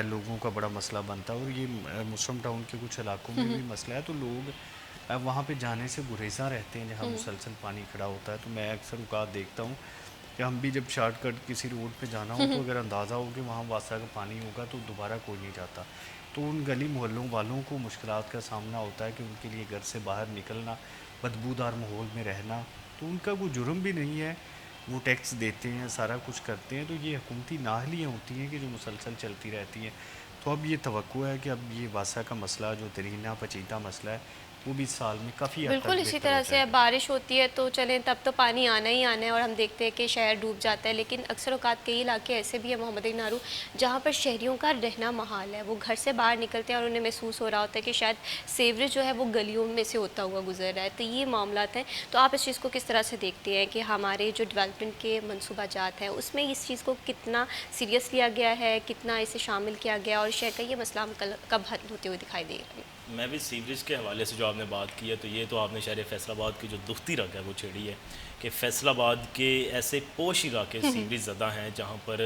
Speaker 3: لوگوں کا بڑا مسئلہ بنتا ہے. اور یہ مسلم ٹاؤن کے کچھ علاقوں میں بھی مسئلہ ہے. تو لوگ وہاں پہ جانے سے گریزاں رہتے ہیں جہاں مسلسل پانی کھڑا ہوتا ہے. تو میں اکثر اوقات دیکھتا ہوں کہ ہم بھی جب شارٹ کٹ کسی روڈ پہ جانا ہو تو اگر اندازہ ہو کہ وہاں واسا کا پانی ہوگا تو دوبارہ کوئی نہیں جاتا. تو ان گلی محلوں والوں کو مشکلات کا سامنا ہوتا ہے کہ ان کے لیے گھر سے باہر نکلنا، بدبودار ماحول میں رہنا. تو ان کا کوئی جرم بھی نہیں ہے، وہ ٹیکس دیتے ہیں، سارا کچھ کرتے ہیں. تو یہ حکومتی نااہلیاں ہوتی ہیں کہ جو مسلسل چلتی رہتی ہیں. تو اب یہ توقع ہے کہ اب یہ واسا کا مسئلہ جو دیرینہ پیچیدہ مسئلہ ہے وہ بھی اس سال میں کافی حد تک
Speaker 1: بالکل اسی
Speaker 3: بہتر
Speaker 1: طرح
Speaker 3: ہو
Speaker 1: سے
Speaker 3: جائے
Speaker 1: اب
Speaker 3: گا.
Speaker 1: بارش ہوتی ہے تو چلیں تب تو پانی آنا ہی آنا ہے اور ہم دیکھتے ہیں کہ شہر ڈوب جاتا ہے. لیکن اکثر اوقات کئی علاقے ایسے بھی ہیں محمد نارو جہاں پر شہریوں کا رہنا محال ہے. وہ گھر سے باہر نکلتے ہیں اور انہیں محسوس ہو رہا ہوتا ہے کہ شاید سیوریج جو ہے وہ گلیوں میں سے ہوتا ہوا گزر رہا ہے. تو یہ معاملات ہیں. تو آپ اس چیز کو کس طرح سے دیکھتے ہیں کہ ہمارے جو ڈیولپمنٹ کے منصوبہ جات ہیں اس میں اس چیز کو کتنا سیریس لیا گیا ہے، کتنا اسے شامل کیا گیا اور شہر کا یہ مسئلہ کب حل ہوتے ہوئے دکھائی دے گا؟
Speaker 2: میں بھی سیوریج کے حوالے سے جو آپ نے بات کی ہے تو یہ تو آپ نے شہر فیصل آباد کی جو دکھتی رگ ہے وہ چھیڑی ہے کہ فیصل آباد کے ایسے پوش علاقے سیوریج زدہ ہیں جہاں پر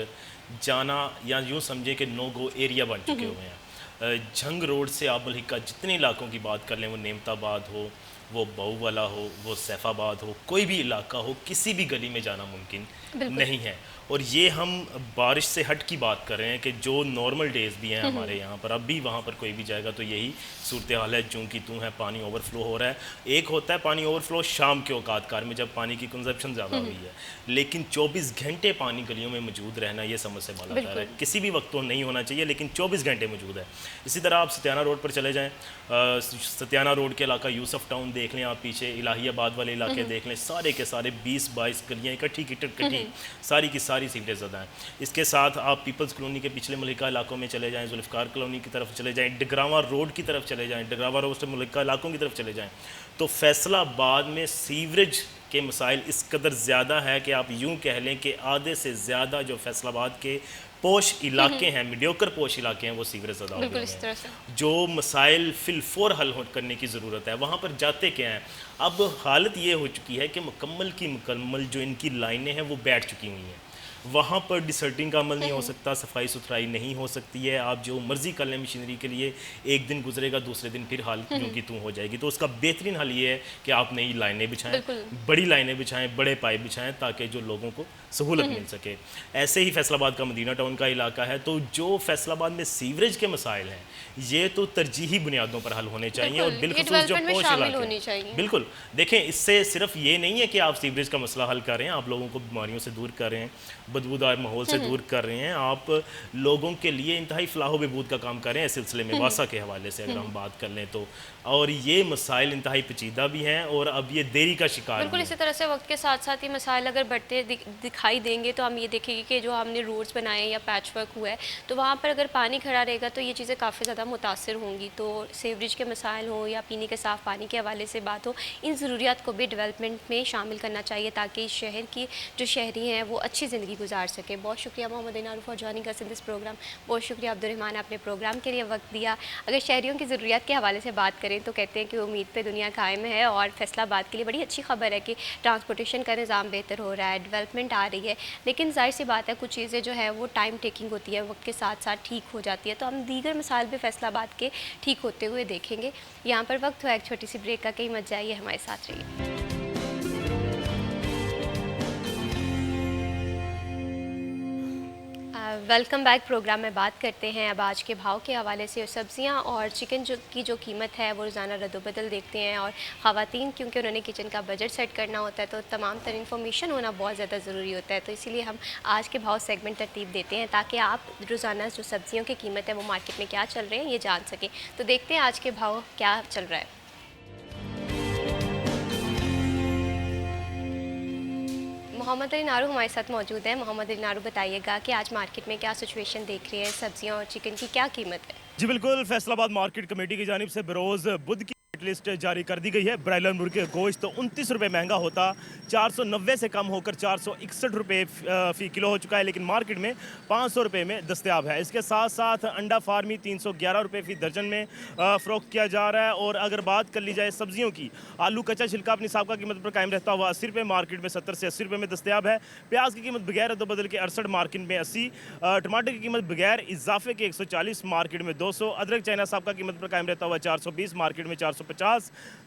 Speaker 2: جانا یا یوں سمجھے کہ نو گو ایریا بن چکے ہوئے ہیں. جنگ روڈ سے آب الحکا جتنے علاقوں کی بات کر لیں، وہ نعمت آباد ہو، وہ بہو والا ہو، وہ سیف آباد ہو، کوئی بھی علاقہ ہو، کسی بھی گلی میں جانا ممکن نہیں ہے. اور یہ ہم بارش سے ہٹ کی بات کر رہے ہیں کہ جو نارمل ڈیز بھی ہیں ہمارے یہاں پر، اب بھی وہاں پر کوئی بھی جائے گا تو یہی صورتحال ہے. چونکہ ہے پانی اوور فلو ہو رہا ہے. ایک ہوتا ہے پانی اوور فلو شام کے اوقات کار میں جب پانی کی کنزپشن زیادہ ہوئی ہے، لیکن 24 گھنٹے پانی گلیوں میں موجود رہنا یہ سمجھ سے بالا تر ہے. کسی بھی وقت تو نہیں ہونا چاہیے، لیکن 24 گھنٹے موجود ہے. اسی طرح آپ ستیانہ روڈ پر چلے جائیں، ستیانہ روڈ کے علاقہ یوسف ٹاؤن دیکھ لیں، آپ پیچھے الہی آباد والے علاقے دیکھ لیں، سارے کے سارے 20-22 گلیاں اکٹھی ساری کی ساری سیوریج زدہ ہیں. اس کے ساتھ آپ پیپلز کالونی کے پچھلے ملکہ علاقوں میں چلے جائیں، ذوالفقار کالونی کی طرف چلے جائیں، ڈگراواں روڈ کی طرف چلے جائیں، ڈگراواں روڈ سے ملکہ علاقوں کی طرف چلے جائیں، تو فیصل آباد میں سیوریج کے مسائل اس قدر زیادہ ہے کہ آپ یوں کہہ لیں کہ آدھے سے زیادہ جو فیصل آباد کے پوش علاقے ہیں، میڈیوکر پوش علاقے ہیں، وہ سیوریج زدہ ہو گئے ہیں. جو مسائل فی الفور حل کرنے کی ضرورت ہے، وہاں پر جاتے کیا ہیں. اب حالت یہ ہو چکی ہے کہ مکمل جو ان کی لائنیں ہیں وہ بیٹھ چکی ہوئی ہیں. وہاں پر ڈسرٹنگ کا عمل نہیں ہو سکتا، صفائی ستھرائی نہیں ہو سکتی ہے. آپ جو مرضی کر لیں مشینری کے لیے، ایک دن گزرے گا، دوسرے دن پھر حالت یوں کی توں ہو جائے گی. تو اس کا بہترین حل یہ ہے کہ آپ نئی لائنیں بچھائیں، بڑی لائنیں بچھائیں، بڑے پائپ بچھائیں، تاکہ جو لوگوں کو سہولت مل سکے. ایسے ہی فیصل آباد کا مدینہ ٹاؤن کا علاقہ ہے. تو جو فیصل آباد میں سیوریج کے مسائل ہیں، یہ تو ترجیحی بنیادوں پر حل ہونے چاہیے. اور بالخصوص جو پوش علاقے، بالکل دیکھیں، اس سے صرف یہ نہیں ہے کہ آپ سیوریج کا مسئلہ حل کر رہے ہیں، آپ لوگوں کو بیماریوں سے دور کر رہے ہیں، بدبودار ماحول سے دور کر رہے ہیں، آپ لوگوں کے لیے انتہائی فلاح و بہبود کا کام کر رہے ہیں. اس سلسلے میں واسا کے حوالے سے اگر ہم بات کر لیں تو، اور یہ مسائل انتہائی پیچیدہ بھی ہیں اور اب یہ دیری کا شکار بھی ہیں.
Speaker 1: بالکل اسی طرح سے وقت کے ساتھ ساتھ یہ مسائل اگر بڑھتے دکھائی دیں گے تو ہم یہ دیکھیں گے کہ جو ہم نے روڈز بنائے یا پیچ ورک ہوا ہے، تو وہاں پر اگر پانی کھڑا رہے گا تو یہ چیزیں کافی زیادہ متاثر ہوں گی. تو سیوریج کے مسائل ہوں یا پینے کے صاف پانی کے حوالے سے بات ہو، ان ضروریات کو بھی ڈیولپمنٹ میں شامل کرنا چاہیے تاکہ اس شہر کی جو شہری ہیں وہ اچھی زندگی گزار سکیں. بہت شکریہ Muhammad Anar for joining us in this program. بہت شکریہ عبدالرحمان، آپ نے پروگرام کے لیے وقت دیا. اگر شہریوں کی ضروریات کے حوالے سے بات کریں تو کہتے ہیں کہ امید پہ دنیا قائم ہے، اور فیصل آباد کے لیے بڑی اچھی خبر ہے کہ ٹرانسپورٹیشن کا نظام بہتر ہو رہا ہے، ڈیولپمنٹ آ رہی ہے. لیکن ظاہر سی بات ہے کچھ چیزیں جو ہے وہ ٹائم ٹیکنگ ہوتی ہے، وقت کے ساتھ ساتھ ٹھیک ہو جاتی ہے. تو ہم دیگر مسائل بھی فیصل آباد کے ٹھیک ہوتے ہوئے دیکھیں گے. یہاں پر وقت ہوا ایک چھوٹی سی بریک کا، کہیں مت جائیے، ہمارے ساتھ رہیے. Welcome back. پروگرام میں بات کرتے ہیں اب آج کے بھاؤ کے حوالے سے. سبزیاں اور چکن کی جو قیمت ہے وہ روزانہ رد و بدل دیکھتے ہیں، اور خواتین کیونکہ انہوں نے کچن کا بجٹ سیٹ کرنا ہوتا ہے تو تمام تر انفارمیشن ہونا بہت زیادہ ضروری ہوتا ہے. تو اسی لیے ہم آج کے بھاؤ سیگمنٹ ترتیب دیتے ہیں تاکہ آپ روزانہ جو سبزیوں کی قیمت ہے وہ مارکیٹ میں کیا چل رہے ہیں یہ جان سکیں. تو دیکھتے ہیں آج کے بھاؤ کیا چل رہا ہے. محمد علی نارو ہمارے ساتھ موجود ہیں. محمد علی نارو، بتائیے گا کہ آج مارکیٹ میں کیا سچویشن دیکھ رہی ہے، سبزیاں اور چکن کی کیا قیمت ہے؟
Speaker 2: جی بالکل، فیصل آباد مارکیٹ کمیٹی کی جانب سے بروز بدھ کی لسٹ جاری کر دی گئی ہے. برائلر مرغی کا گوشت 29 روپے مہنگا ہوتا 490 سے کم ہو کر 461 روپے فی کلو ہو چکا ہے، لیکن مارکیٹ میں 500 روپے میں دستیاب ہے. اس کے ساتھ ساتھ انڈا فارمی 311 روپے فی درجن میں فروخت کیا جا رہا ہے. اور اگر بات کر لی جائے سبزیوں کی، آلو کچا چھلکا اپنی سابقہ قیمت پر قائم رہتا ہوا 80 روپے، مارکیٹ میں 70 سے 80 روپے میں دستیاب ہے. پیاز کی قیمت بغیر رد و بدل کے 68، مارکیٹ میں 80. ٹماٹر کی قیمت بغیر اضافے کے 140، مارکیٹ میں 200. ادرک چائنا سابقہ قیمت پر قائم رہتا ہوا 420، مارکیٹ میں 450.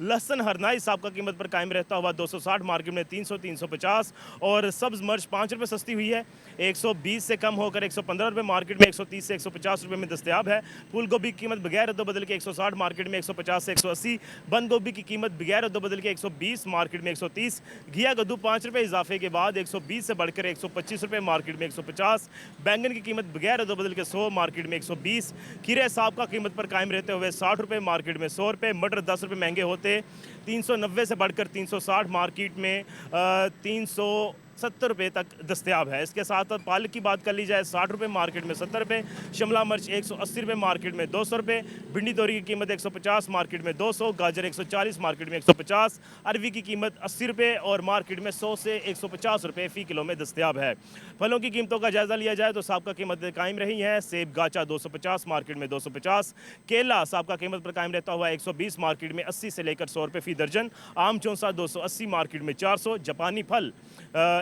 Speaker 2: لہسن ہرنائی سابقہ قیمت پر قائم رہتا ہوا 260، مارکیٹ میں 300 350. اور سبز مرچ 5 روپے سستی ہوئی ہے، 120 سے کم ہو کر 115 روپے، مارکیٹ میں 130 سے 150 روپے میں دستیاب ہے. پھول گوبھی کی قیمت بغیر رد و بدل کے 160، مارکیٹ میں 150 سے 180. بند گوبھی کی قیمت بغیر رد و بدل کے 120، مارکیٹ میں 130. گھیا کدو 5 روپے اضافے کے بعد 120 سے بڑھ کر 125 روپے، مارکیٹ میں 150. بینگن کی قیمت بغیر رد و بدل کے 100، مارکیٹ میں 120. کھیرے سابقہ قیمت پر قائم رہتے ہوئے 60 روپے، مارکیٹ میں 100 روپے. مٹر 10 روپے مہنگے ہوتے 390 سے بڑھ کر 360، مارکیٹ میں 370 روپے تک دستیاب ہے. اس کے ساتھ پالک کی بات کر لی جائے 60 روپے، مارکیٹ میں 70 روپے. شملہ مرچ 180 روپے، مارکیٹ میں 200 روپے. بھنڈی توری کی قیمت 150، مارکیٹ میں 200. گاجر 140، مارکیٹ میں 150. اروی کی قیمت 80 روپے اور مارکیٹ میں 100 سے 150 روپے فی کلو میں دستیاب ہے. پھلوں کی قیمتوں کا جائزہ لیا جائے تو سابقہ قیمت قائم رہی ہے. سیب گاچا 250، مارکیٹ میں 250. کیلا سابقہ قیمت پر قائم رہتا ہوا 120، مارکیٹ میں 80 سے لے کر 100 روپے فی درجن. آم چونسا 280، مارکیٹ میں 400. جاپانی پھل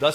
Speaker 4: 10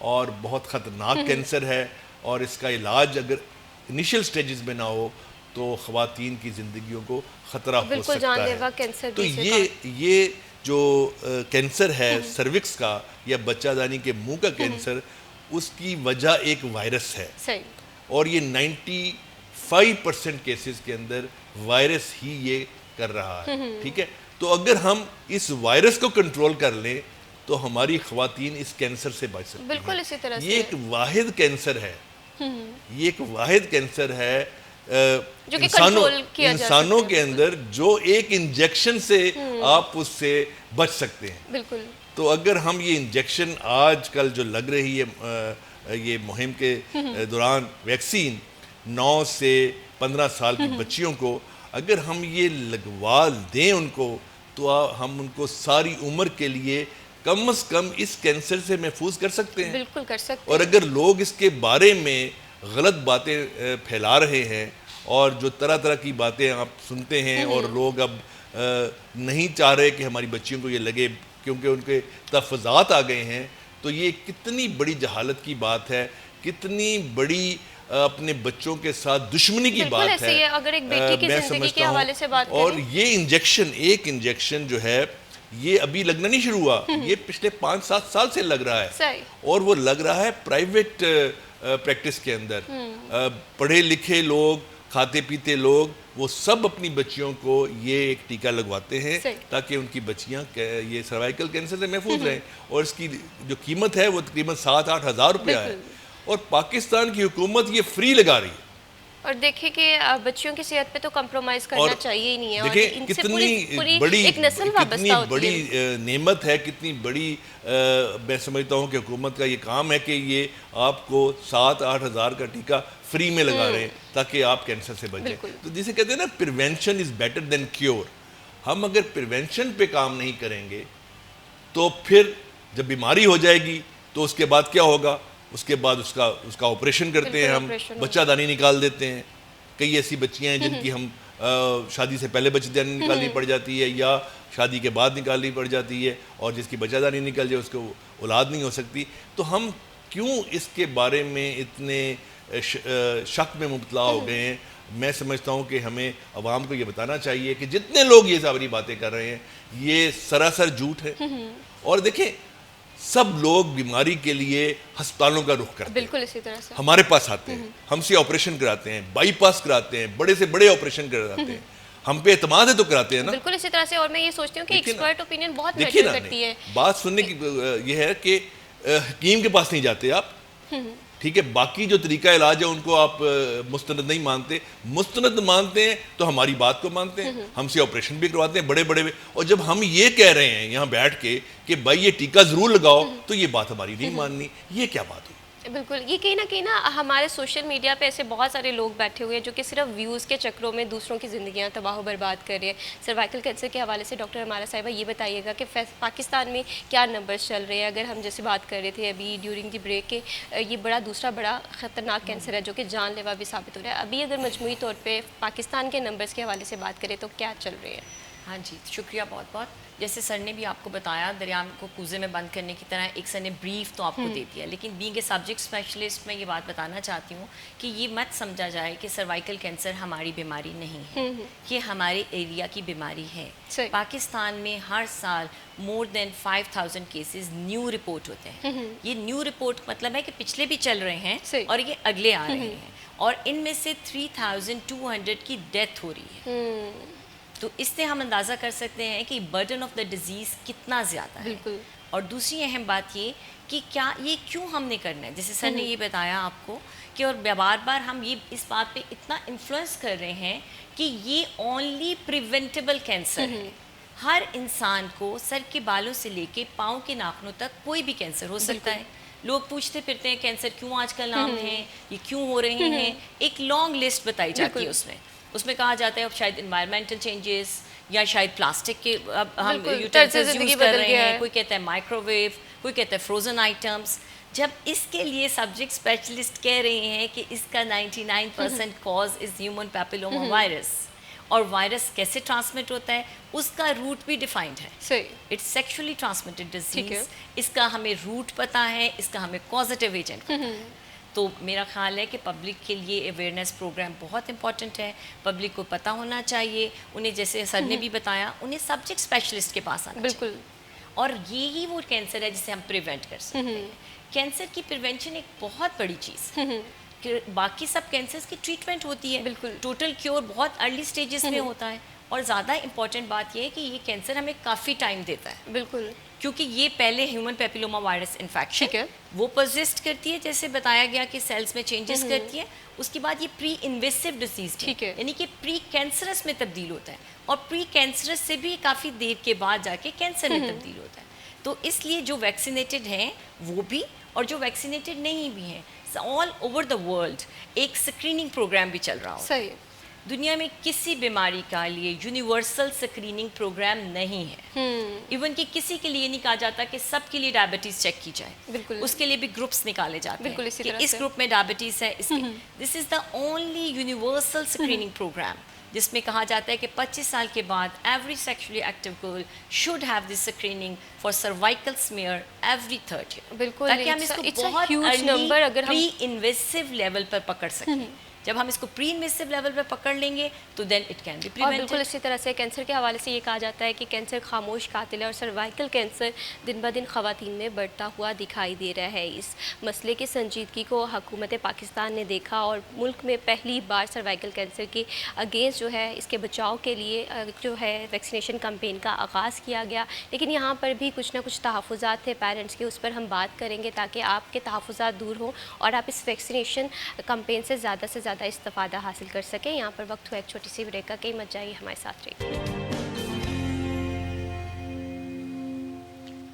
Speaker 4: اور بہت خطرناک کینسر ہے، اور اس کا علاج اگر انیشل سٹیجز میں نہ ہو تو خواتین کی زندگیوں کو خطرہ ہو
Speaker 1: بالکل
Speaker 4: سکتا
Speaker 1: جان
Speaker 4: ہے.
Speaker 1: لیوا کینسر
Speaker 4: تو
Speaker 1: بھی اسے
Speaker 4: یہ جو کینسر ہے سروکس کا یا بچہ دانی کے منہ کا کینسر، اس کی وجہ ایک وائرس ہے،
Speaker 1: صحیح.
Speaker 4: اور یہ 95% کیسز کے اندر وائرس ہی یہ کر رہا ہے. ٹھیک ہے، تو اگر ہم اس وائرس کو کنٹرول کر لیں تو ہماری خواتین اس کینسر سے بچ سکتی ہیں.
Speaker 1: بالکل اسی طرح سے
Speaker 4: یہ ایک واحد کینسر ہے، یہ ایک واحد کینسر ہے
Speaker 1: جو کہ کنٹرول کیا جا سکتا ہے.
Speaker 4: انسانوں کے اندر جو ایک انجیکشن سے آپ اس سے بچ سکتے ہیں.
Speaker 1: بالکل.
Speaker 4: تو اگر ہم یہ انجیکشن آج کل جو لگ رہی ہے یہ مہم کے دوران ویکسین 9 سے 15 سال کی بچیوں کو اگر ہم یہ لگوا دیں ان کو، تو ہم ان کو ساری عمر کے لیے کم از کم اس کینسر سے محفوظ کر سکتے ہیں.
Speaker 1: بالکل کر سکتے
Speaker 4: اور اگر لوگ اس کے بارے میں غلط باتیں پھیلا رہے ہیں اور جو طرح طرح کی باتیں آپ سنتے ہیں اور لوگ اب نہیں چاہ رہے کہ ہماری بچیوں کو یہ لگے کیونکہ ان کے تحفظات آ گئے ہیں، تو یہ کتنی بڑی جہالت کی بات ہے، کتنی بڑی اپنے بچوں کے ساتھ دشمنی کی بات ہے.
Speaker 1: بالکل ایسے ہی ہے. اگر ایک بیٹی کی
Speaker 4: میں
Speaker 1: زندگی
Speaker 4: سمجھتا
Speaker 1: کے
Speaker 4: ہوں.
Speaker 1: حوالے سے بات
Speaker 4: اور
Speaker 1: کریں،
Speaker 4: یہ ایک انجیکشن جو ہے یہ ابھی لگنا نہیں شروع ہوا، یہ پچھلے 5-7 سال سے لگ رہا ہے.
Speaker 1: صحیح.
Speaker 4: اور وہ لگ رہا ہے پرائیویٹ پریکٹس کے اندر. پڑھے لکھے لوگ، کھاتے پیتے لوگ، وہ سب اپنی بچیوں کو یہ ایک ٹیکہ لگواتے ہیں تاکہ ان کی بچیاں یہ سروائیکل کینسر سے محفوظ رہیں. اور اس کی جو قیمت ہے وہ تقریباً 7-8 ہزار روپیہ ہے، اور پاکستان کی حکومت یہ فری لگا رہی ہے.
Speaker 1: اور دیکھیں کہ بچیوں کی صحت پہ تو کمپرومائز کرنا چاہیے ہی نہیں ہے. اور
Speaker 4: دیکھیں
Speaker 1: ان سے
Speaker 4: کتنی بڑی
Speaker 1: ایک نسل وابستہ ہوتی ہے.
Speaker 4: نعمت ہے، کتنی بڑی میں سمجھتا ہوں کہ حکومت کا یہ کام ہے کہ یہ آپ کو 7-8 ہزار کا ٹیکہ فری میں لگا رہے ہیں تاکہ آپ کینسر سے بچیں. تو جسے کہتے ہیں نا prevention is better than cure. ہم اگر پریونشن پہ کام نہیں کریں گے تو پھر جب بیماری ہو جائے گی تو اس کے بعد کیا ہوگا؟ اس کے بعد اس کا آپریشن کرتے ہیں، ہم بچہ دانی نکال دیتے ہیں. کئی ایسی بچیاں ہیں جن کی ہم شادی سے پہلے بچہ دانی نکالنی پڑ جاتی ہے یا شادی کے بعد نکالنی پڑ جاتی ہے، اور جس کی بچہ دانی نکل جائے اس کو اولاد نہیں ہو سکتی. تو ہم کیوں اس کے بارے میں اتنے شک میں مبتلا ہو گئے ہیں؟ میں سمجھتا ہوں کہ ہمیں عوام کو یہ بتانا چاہیے کہ جتنے لوگ یہ ساری باتیں کر رہے ہیں یہ سراسر جھوٹ ہے. اور دیکھیں سب لوگ بیماری کے لیے ہسپتالوں کا رخ کرتے ہیں.
Speaker 1: بالکل اسی طرح سے
Speaker 4: ہمارے پاس آتے ہیں، ہم سے آپریشن کراتے ہیں، بائی پاس کراتے ہیں، بڑے سے بڑے آپریشن کراتے ہیں. ہم پہ اعتماد ہے تو کراتے ہیں نا.
Speaker 1: بالکل اسی طرح سے. اور میں یہ سوچتی ہوں کہ ایکسپرٹ اوپینین بہت
Speaker 4: دیکھیے
Speaker 1: میٹر
Speaker 4: نا،
Speaker 1: کرتی ہے.
Speaker 4: بات سننے کی یہ ہے کہ حکیم کے پاس نہیں جاتے آپ، ٹھیک ہے، باقی جو طریقہ علاج ہے ان کو آپ مستند نہیں مانتے. مستند مانتے ہیں تو ہماری بات کو مانتے ہیں، ہم سے آپریشن بھی کرواتے ہیں بڑے بڑے. اور جب ہم یہ کہہ رہے ہیں یہاں بیٹھ کے کہ بھائی یہ ٹیکہ ضرور لگاؤ، تو یہ بات ہماری نہیں ماننی. یہ کیا بات ہوئی؟
Speaker 1: بالکل. یہ کہیں نہ ہمارے سوشل میڈیا پہ ایسے بہت سارے لوگ بیٹھے ہوئے ہیں جو کہ صرف ویوز کے چکروں میں دوسروں کی زندگیاں تباہ و برباد کر رہے ہیں. سروائیکل کینسر کے حوالے سے ڈاکٹر ہمارا صاحبہ یہ بتائیے گا کہ پاکستان میں کیا نمبرز چل رہے ہیں؟ اگر ہم جیسے بات کر رہے تھے ابھی ڈیورنگ دی بریک کہ یہ دوسرا بڑا خطرناک کینسر ہے جو کہ جان لیوا بھی ثابت ہو رہا ہے. ابھی اگر مجموعی طور پہ پاکستان کے نمبرز کے حوالے سے بات کریں تو کیا چل رہے ہیں؟
Speaker 5: ہاں جی، شکریہ بہت بہت. جیسے سر نے بھی آپ کو بتایا دریا کو کوزے میں بند کرنے کی طرح ایک سر نے بریف تو آپ کو دے دیا، لیکن بینگ اے سبجیکٹ اسپیشلسٹ میں یہ بات بتانا چاہتی ہوں کہ یہ مت سمجھا جائے کہ سروائیکل کینسر ہماری بیماری نہیں ہے، یہ ہمارے ایریا کی بیماری ہے. پاکستان میں ہر سال مور دین 5000 کیسز نیو رپورٹ ہوتے ہیں. یہ نیو رپورٹ مطلب ہے کہ پچھلے بھی چل رہے ہیں اور یہ اگلے آ رہے ہیں، اور ان میں سے 3200 کی ڈیتھ ہو رہی ہے. تو اس سے ہم اندازہ کر سکتے ہیں کہ برڈن آف دا ڈیزیز کتنا زیادہ ہے. اور دوسری اہم بات یہ کہ کیا یہ کیوں ہم نے کرنا ہے، جیسے سر نے یہ بتایا آپ کو کہ اور بار بار ہم یہ اس بات پہ اتنا انفلوئنس کر رہے ہیں کہ یہ اونلی پریونٹیبل کینسر ہے. ہر انسان کو سر کے بالوں سے لے کے پاؤں کے ناخنوں تک کوئی بھی کینسر ہو سکتا ہے. لوگ پوچھتے پھرتے ہیں کینسر کیوں آج کل نام ہیں، یہ کیوں ہو رہے ہیں، ایک لانگ لسٹ بتائی جاتی ہے. اس میں کہا جاتا ہے اب شاید انوائرمنٹل چینجز یا شاید پلاسٹک کے اب ہم یوٹینسلز یوز کر رہے ہیں، کوئی کہتا ہے مائکرو ویو، کوئی کہتا ہے فروزن آئٹمس. جب اس کے لیے سبجیکٹ اسپیشلسٹ کہہ رہے ہیں کہ اس کا 99% کاز از ہیومن پیپلوما وائرس، اور وائرس کیسے ٹرانسمٹ ہوتا ہے اس کا روٹ بھی ڈیفائنڈ ہے.
Speaker 1: صحیح.
Speaker 5: اٹس سیکشولی ٹرانسمیٹڈ
Speaker 1: ٹھیک ہے.
Speaker 5: ڈیزیز. اس کا ہمیں روٹ پتہ ہے, اس کا ہمیں کازیٹیو ایجنٹ پتہ ہے. تو میرا خیال ہے کہ پبلک کے لیے اویئرنیس پروگرام بہت امپورٹنٹ ہے. پبلک کو پتہ ہونا چاہیے, انہیں جیسے سر نے بھی بتایا انہیں سبجیکٹ اسپیشلسٹ کے پاس آنا
Speaker 1: بالکل.
Speaker 5: چاہیے. اور یہی وہ کینسر ہے جسے ہم پریونٹ کر سکتے ہیں. کینسر کی پریونشن ایک بہت بڑی چیز ہے کہ باقی سب کینسرز کی ٹریٹمنٹ ہوتی ہے,
Speaker 1: بالکل.
Speaker 5: ٹوٹل کیور بہت ارلی سٹیجز میں ہوتا ہے. اور زیادہ امپورٹنٹ بات یہ ہے کہ یہ کینسر ہمیں کافی ٹائم دیتا ہے,
Speaker 1: بالکل.
Speaker 5: کیونکہ یہ پہلے ہیومن پیپیلوما وائرس انفیکشن
Speaker 1: ٹھیک ہے.
Speaker 5: وہ پرزسٹ کرتی ہے, جیسے بتایا گیا کہ سیلز میں چینجز کرتی ہے. اس کے بعد یہ پری انویسو ڈیزیز
Speaker 1: ٹھیک ہے.
Speaker 5: یعنی کہ پری کینسرس میں تبدیل ہوتا ہے, اور پری کینسرس سے بھی کافی دیر کے بعد جا کے کینسر میں تبدیل ہوتا ہے. تو اس لیے جو ویکسینیٹڈ ہیں وہ بھی, اور جو ویکسینیٹڈ نہیں بھی ہیں, آل اوور دا ورلڈ ایک اسکریننگ پروگرام بھی چل رہا ہوتا ہے.
Speaker 1: صحیح.
Speaker 5: دنیا میں کسی بیماری کا لیے یونیورسل اسکریننگ پروگرام نہیں ہے. ایون کہ کسی کے لیے نہیں کہا جاتا کہ سب کے لیے ڈائبٹیز چیک کی جائے.
Speaker 1: بالکل.
Speaker 5: اس کے لیے بھی گروپس نکالے جاتے
Speaker 1: بالکل
Speaker 5: ہیں
Speaker 1: اسی
Speaker 5: کہ
Speaker 1: طرح
Speaker 5: اس
Speaker 1: سے.
Speaker 5: گروپ میں ڈائبٹیز ہے. This is the only universal screening program جس میں کہا جاتا ہے کہ 25 سال کے بعد every sexually active girl should have this screening for cervical smear every 3rd year.
Speaker 1: بالکل.
Speaker 5: تاکہ ہم اس کو بہت ارلی پری انویسو لیول پر پکڑ سکیں. جب ہم اس کو پری انویسو لیول پہ پکڑ لیں گے تو دین اٹ کین بی
Speaker 1: اور
Speaker 5: پریونٹڈ.
Speaker 1: بالکل اسی طرح سے کینسر کے حوالے سے یہ کہا جاتا ہے کہ کینسر خاموش قاتل ہے, اور سروائیکل کینسر دن بہ دن خواتین میں بڑھتا ہوا دکھائی دے رہا ہے. اس مسئلے کی سنجیدگی کو حکومت پاکستان نے دیکھا اور ملک میں پہلی بار سروائیکل کینسر کے اگینسٹ جو ہے اس کے بچاؤ کے لیے جو ہے ویکسینیشن کمپین کا آغاز کیا گیا. لیکن یہاں پر بھی کچھ نہ کچھ تحفظات تھے پیرنٹس کے, اس پر ہم بات کریں گے تاکہ آپ کے تحفظات دور ہوں اور آپ اس ویکسینیشن کمپین سے زیادہ استفادہ حاصل کر سکیں. یہاں پر وقت ہوا ایک چھوٹی سی بریک کا, کہیں مت جائیے, ہمارے ساتھ رہیے.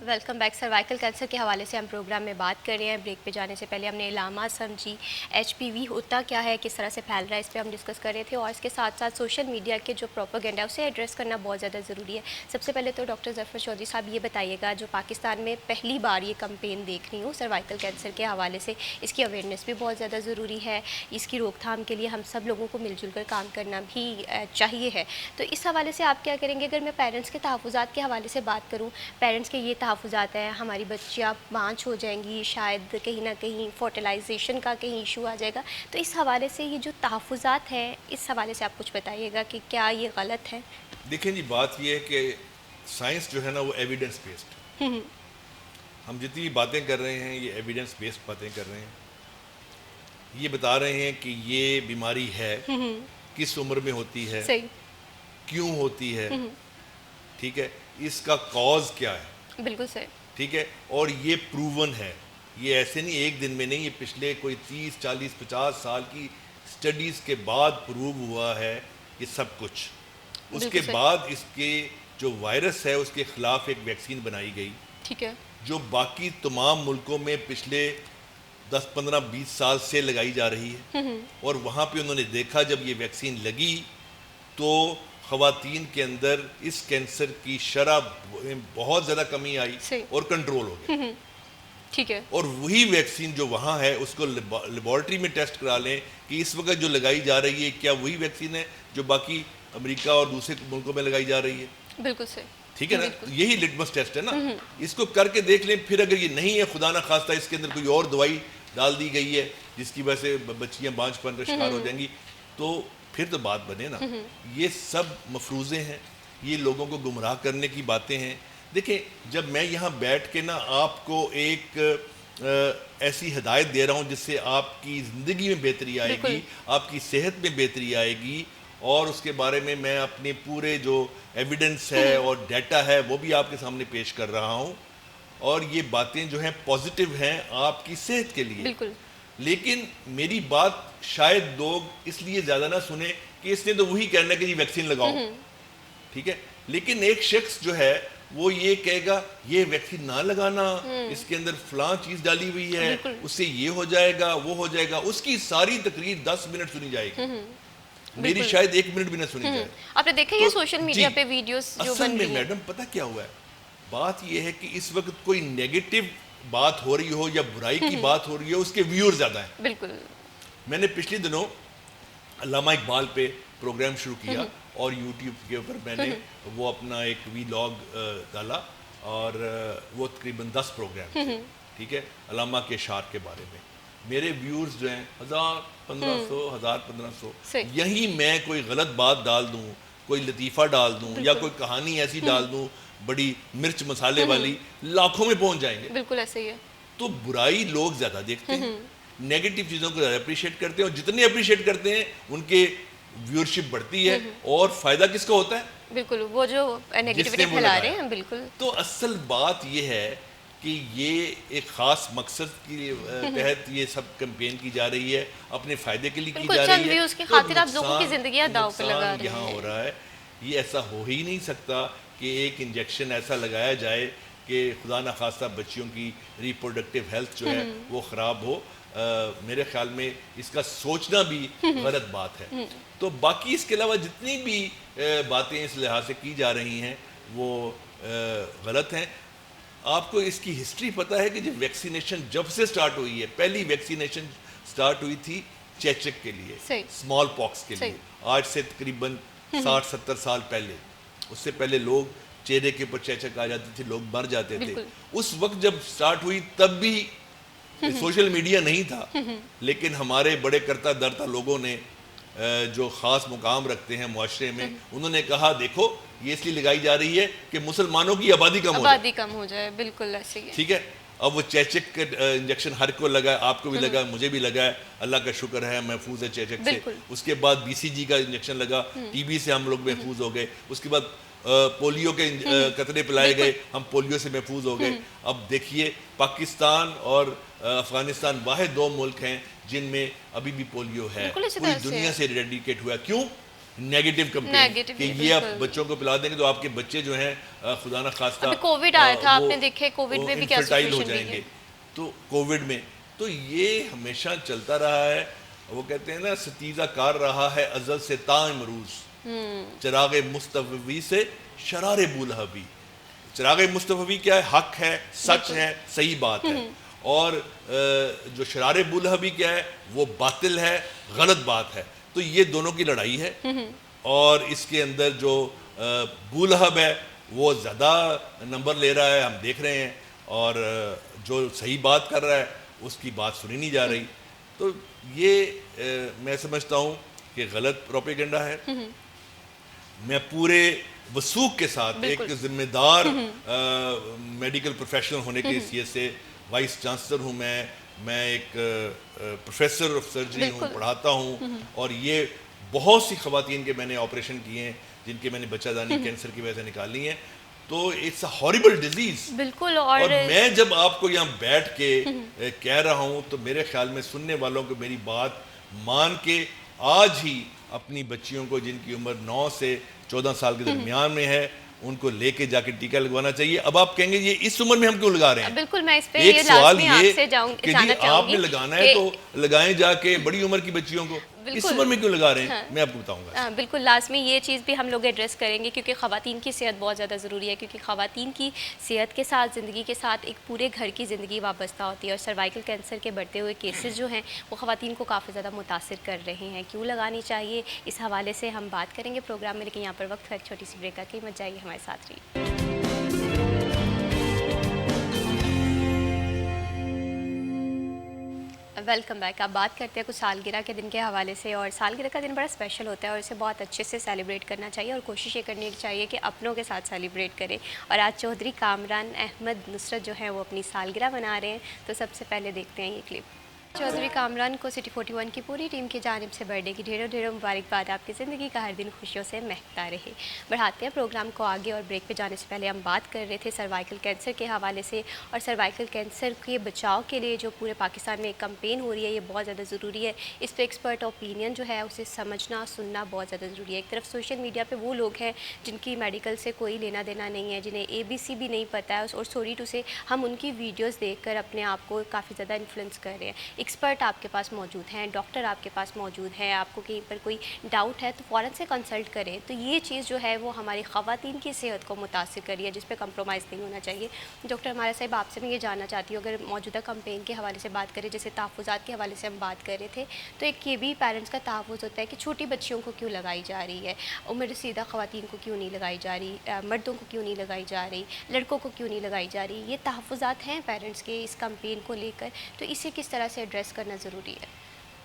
Speaker 1: Welcome back. سروائیکل کینسر کے حوالے سے ہم پروگرام میں بات کر رہے ہیں. بریک پہ جانے سے پہلے ہم نے علامات سمجھی, HPV ہوتا کیا ہے, کس طرح سے پھیل رہا ہے, اس پہ ہم ڈسکس کر رہے تھے. اور اس کے ساتھ ساتھ سوشل میڈیا کے جو پروپیگنڈا ہے اسے ایڈریس کرنا بہت زیادہ ضروری ہے. سب سے پہلے تو ڈاکٹر ظفر چودھری صاحب یہ بتائیے گا, جو پاکستان میں پہلی بار یہ کمپین دیکھ رہی ہوں سروائیکل کینسر کے حوالے سے, اس کی اویئرنیس بھی بہت زیادہ ضروری ہے. اس کی روک تھام کے لیے ہم سب لوگوں کو مل جل کر کام کرنا بھی چاہیے ہے. تو اس حوالے سے آپ کیا کریں گے؟ اگر میں پیرنٹس کے تحفظات کے حوالے سے بات کروں, پیرنٹس کے یہ تحفظات ہیں, ہماری بچیاں بانچ ہو جائیں گی, شاید کہیں نہ کہیں فرٹیلائزیشن کا کہیں ایشو آ جائے گا. تو اس حوالے سے یہ جو تحفظات ہیں اس حوالے سے آپ کچھ بتائیے گا کہ کیا یہ غلط ہے؟
Speaker 4: دیکھیں جی, بات یہ ہے کہ سائنس جو ہے نا وہ ایویڈنس بیسڈ. ہم جتنی بھی باتیں کر رہے ہیں یہ ایویڈنس بیسڈ باتیں کر رہے ہیں. یہ بتا رہے ہیں کہ یہ بیماری ہے, کس عمر میں ہوتی ہے,
Speaker 1: صحیح,
Speaker 4: کیوں ہوتی ہے, ٹھیک ہے, اس کا کاز کیا ہے,
Speaker 1: بالکل صحیح,
Speaker 4: ٹھیک ہے, اور یہ پروون ہے. یہ ایسے نہیں ایک دن میں نہیں, یہ پچھلے کوئی 30, 40, 50 سال کی سٹڈیز کے بعد پروو ہوا ہے یہ سب کچھ. اس کے بعد اس کے جو وائرس ہے اس کے خلاف ایک ویکسین بنائی گئی,
Speaker 1: ٹھیک ہے,
Speaker 4: جو باقی تمام ملکوں میں پچھلے 10, 15, 20 سال سے لگائی جا رہی ہے. اور وہاں پہ انہوں نے دیکھا جب یہ ویکسین لگی تو خواتین کے اندر اس کینسر کی شرح بہت زیادہ کمی آئی اور کنٹرول ہو گیا.
Speaker 1: ٹھیک ہے,
Speaker 4: اور وہی ویکسین جو وہاں ہے اس کو لیبارٹری میں ٹیسٹ کرا لیں کہ اس وقت جو لگائی جا رہی ہے کیا وہی ویکسین ہے جو باقی امریکہ اور دوسرے ملکوں میں لگائی جا رہی ہے.
Speaker 1: بالکل صحیح,
Speaker 4: ٹھیک ہے نا, یہی لٹمس ٹیسٹ ہے نا. اس کو کر کے دیکھ لیں. پھر اگر یہ نہیں ہے, خدا نہ خواستہ اس کے اندر کوئی اور دوائی ڈال دی گئی ہے جس کی وجہ سے بچیاں بانجھ پن کا شکار ہو جائیں گی, تو پھر تو بات بنے نا. یہ سب مفروضے ہیں, یہ لوگوں کو گمراہ کرنے کی باتیں ہیں. دیکھیں, جب میں یہاں بیٹھ کے نا آپ کو ایک ایسی ہدایت دے رہا ہوں جس سے آپ کی زندگی میں بہتری آئے گی, آپ کی صحت میں بہتری آئے گی, اور اس کے بارے میں میں اپنے پورے جو ایویڈنس ہے اور ڈیٹا ہے وہ بھی آپ کے سامنے پیش کر رہا ہوں, اور یہ باتیں جو ہیں پازیٹیو ہیں آپ کی صحت کے لیے.
Speaker 1: بالکل.
Speaker 4: لیکن میری بات شاید لوگ اس لیے زیادہ نہ سنیں کہ اس نے تو وہی کہنا ہے کہ جی ویکسین لگاؤ, ٹھیک ہے, لیکن ایک شخص جو ہے وہ یہ کہے گا یہ ویکسین نہ لگانا, اس کے اندر فلاں چیز ڈالی ہوئی ہے, اس سے یہ ہو جائے گا, وہ ہو جائے گا. اس کی ساری تقریر 10 منٹ سنی جائے گی, میری شاید 1 منٹ بھی نہ سنی جائے.
Speaker 1: آپ نے دیکھا یہ سوشل میڈیا پہ ویڈیوز جو
Speaker 4: اصل
Speaker 1: بن
Speaker 4: میں
Speaker 1: رہی ہیں,
Speaker 4: میڈم پتہ کیا ہوا ہے, بات یہ ہے کہ اس وقت کوئی نیگیٹو بات ہو رہی ہو یا برائی کی بات ہو رہی ہے, اس کے ویور زیادہ ہیں.
Speaker 1: بالکل.
Speaker 4: میں نے پچھلے دنوں علامہ اقبال پہ پروگرام شروع کیا, اور یوٹیوب کے اوپر میں نے وہ اپنا ایک وی لاگ ڈالا اور وہ تقریباً 10 پروگرام تھے, ٹھیک ہے, علامہ کے اشعار کے بارے میں. میرے ویورز جو ہیں 1000 1500 1500. یہیں میں کوئی غلط بات ڈال دوں, کوئی لطیفہ ڈال دوں یا کوئی کہانی ایسی ڈال دوں بڑی مرچ مسالے والی, لاکھوں میں پہنچ جائیں گے.
Speaker 1: بالکل ایسے ہی ہے.
Speaker 4: تو برائی لوگ زیادہ دیکھتے ہیں, نیگیٹو چیزوں کو زیادہ اپریشیٹ کرتے ہیں, اور جتنے اپریشیٹ کرتے ہیں ان کے ویورشپ بڑھتی ہے. اور فائدہ کس کا ہوتا ہے؟
Speaker 1: بالکل وہ جو نیگیٹیوٹی پھیلا رہے ہیں. بالکل.
Speaker 4: تو اصل بات یہ ہے کہ یہ ایک خاص مقصد کے تحت یہ سب کمپین کی جا رہی ہے, اپنے فائدے کے لیے کی جا رہی ہے.
Speaker 1: اس کی خاطر آپ لوگوں کی زندگیاں داؤ پہ لگا رہے ہیں.
Speaker 4: یہاں ہو رہا ہے, یہ ایسا ہو ہی نہیں سکتا کہ ایک انجیکشن ایسا لگایا جائے کہ خدا نخواستہ بچیوں کی ریپروڈکٹیو ہیلتھ جو ہے وہ خراب ہو. میرے خیال میں اس کا سوچنا بھی غلط بات ہے. تو باقی اس کے علاوہ جتنی بھی باتیں اس لحاظ سے کی جا رہی ہیں وہ غلط ہیں. آپ کو اس کی ہسٹری پتہ ہے کہ جب ویکسینیشن جب سے سٹارٹ ہوئی ہے, پہلی ویکسینیشن سٹارٹ ہوئی تھی چیچک کے لیے, اسمال پاکس کے لیے, آج سے تقریباً 60-70 سال پہلے. اس سے پہلے لوگ چہرے کے اوپر چیچک آ جاتی تھی, لوگ مر جاتے تھے. اس وقت جب سٹارٹ ہوئی تب بھی سوشل میڈیا نہیں تھا, لیکن ہمارے بڑے کرتا درتا لوگوں نے جو خاص مقام رکھتے ہیں معاشرے میں, انہوں نے کہا دیکھو یہ اس لیے لگائی جا رہی ہے کہ مسلمانوں کی آبادی کم ہو جائے.
Speaker 1: بالکل ایسے ہی ہے.
Speaker 4: ٹھیک ہے. اب وہ چیچک کا انجیکشن ہر کو لگا ہے, آپ کو بھی لگا ہے, مجھے بھی لگا ہے, اللہ کا شکر ہے محفوظ ہے چیچک سے. اس کے بعد BCG کا انجیکشن لگا, TB سے ہم لوگ محفوظ ہو گئے. اس کے بعد پولیو کے قطرے پلائے گئے, ہم پولیو سے محفوظ ہو گئے. اب دیکھیے پاکستان اور افغانستان واحد 2 ملک ہیں جن میں ابھی بھی پولیو ہے. پوری دنیا سے ریڈیکیٹ ہوا. کیوں؟ نیگیٹو کمپین کہ یہ آپ بچوں کو پلا دیں گے تو آپ کے بچے جو ہیں خدا نہ خواستہ
Speaker 1: کووڈ آیا تھا, آپ نے دیکھے کووڈ میں بھی کیا
Speaker 4: انفرٹائل ہو جائیں گے. تو کووڈ میں تو یہ ہمیشہ چلتا رہا ہے. وہ کہتے ہیں نا ستیزہ کار رہا ہے ازل سے تا امروز, چراغ مصطفی سے شرار بولہبی. چراغ مصطفی کیا ہے؟ حق ہے, سچ ہے, صحیح بات ہے. اور جو شرار بولہبی کیا ہے؟ وہ باطل ہے, غلط بات ہے. تو یہ دونوں کی لڑائی ہے, اور اس کے اندر جو بولہب ہے وہ زیادہ نمبر لے رہا ہے, ہم دیکھ رہے ہیں, اور جو صحیح بات کر رہا ہے اس کی بات سنی نہیں جا رہی. تو یہ میں سمجھتا ہوں کہ غلط پروپیگنڈا ہے. میں پورے وثوق کے ساتھ ایک ذمہ دار میڈیکل پروفیشنل ہونے کی حیثیت سے, وائس چانسلر ہوں میں ایک پروفیسر آف سرجری ہوں, پڑھاتا ہوں, اور یہ بہت سی خواتین کے میں نے آپریشن کیے ہیں جن کے میں نے بچہ دانی کینسر کی وجہ سے نکالی ہیں. تو اٹس اے ہارریبل ڈیزیز.
Speaker 1: بالکل.
Speaker 4: اور میں جب آپ کو یہاں بیٹھ کے کہہ رہا ہوں تو میرے خیال میں سننے والوں کو میری بات مان کے آج ہی اپنی بچیوں کو جن کی عمر 9 سے 14 سال کے درمیان میں ہے ان کو لے کے جا کے ٹیکہ لگوانا چاہیے. اب آپ کہیں گے یہ اس عمر میں ہم کیوں لگا رہے ہیں؟
Speaker 1: بالکل. میں اس پہ
Speaker 4: ایک سوال یہ کہ
Speaker 1: جی
Speaker 4: آپ نے لگانا ہے تو لگائیں جا کے بڑی عمر کی بچیوں کو. اس عمر میں کیوں لگا رہے ہیں میں آپ کو بتاؤں گا.
Speaker 1: بالکل لازمی یہ چیز بھی ہم لوگ ایڈریس کریں گے کیونکہ خواتین کی صحت بہت زیادہ ضروری ہے, کیونکہ خواتین کی صحت کے ساتھ زندگی کے ساتھ ایک پورے گھر کی زندگی وابستہ ہوتی ہے, اور سروائیکل کینسر کے بڑھتے ہوئے کیسز جو ہیں وہ خواتین کو کافی زیادہ متاثر کر رہے ہیں. کیوں لگانی چاہیے اس حوالے سے ہم بات کریں گے پروگرام میں, لیکن یہاں پر وقت ہے ایک چھوٹی سی بریک کی. مت جائیے, ہمارے ساتھ رہیے. Welcome back. آپ بات کرتے ہیں کچھ سالگرہ کے دن کے حوالے سے, اور سالگرہ کا دن بڑا اسپیشل ہوتا ہے اور اسے بہت اچھے سے سیلیبریٹ کرنا چاہیے, اور کوشش یہ کرنی چاہیے کہ اپنوں کے ساتھ سیلیبریٹ کریں. اور آج چودھری کامران احمد نصرت جو ہیں وہ اپنی سالگرہ منا رہے ہیں. تو سب سے پہلے دیکھتے ہیں یہ کلپ. چودھری کامران کو سٹی 41 کی پوری ٹیم کی جانب سے برتھ ڈے کی ڈھیروں مبارکباد. آپ کی زندگی کا ہر دن خوشیوں سے مہکتا رہے. بڑھاتے ہیں پروگرام کو آگے, اور بریک پہ جانے سے پہلے ہم بات کر رہے تھے سروائیکل کینسر کے حوالے سے, اور سروائیکل کینسر کے بچاؤ کے لیے جو پورے پاکستان میں ایک کمپین ہو رہی ہے یہ بہت زیادہ ضروری ہے. اس پہ ایکسپرٹ اوپینین جو ہے اسے سمجھنا سننا بہت زیادہ ضروری ہے. ایک طرف سوشل میڈیا پہ وہ لوگ ہیں جن کی میڈیکل سے کوئی لینا دینا نہیں ہے, جنہیں ABC بھی نہیں پتہ ہے, اور سوری ٹو سے ہم ان کی ویڈیوز دیکھ کر اپنے آپ کو کافی زیادہ انفلوئنس کر رہے ہیں. ایکسپرٹ آپ کے پاس موجود ہیں, ڈاکٹر آپ کے پاس موجود ہے, آپ کو کہیں پر کوئی ڈاؤٹ ہے تو فوراً سے کنسلٹ کریں. تو یہ چیز جو ہے وہ ہماری خواتین کی صحت کو متاثر کر رہی ہے, جس پہ کمپرومائز نہیں ہونا چاہیے. ڈاکٹر ہمارا صاحب, آپ سے میں یہ جاننا چاہتی ہوں, اگر موجودہ کمپین کے حوالے سے بات کریں, جیسے تحفظات کے حوالے سے ہم بات کر رہے تھے, تو ایک یہ بھی پیرنٹس کا تحفظ ہوتا ہے کہ چھوٹی بچیوں کو کیوں لگائی جا رہی ہے, عمر رسیدہ خواتین کو کیوں نہیں لگائی جا رہی, مردوں کو کیوں نہیں لگائی جا رہی, لڑکوں کو کیوں نہیں لگائی جا رہی. یہ تحفظات ہیں پیرنٹس کے اس کمپین کو لے کر, تو اسے کس طرح سے ایڈریس کرنا ضروری ہے؟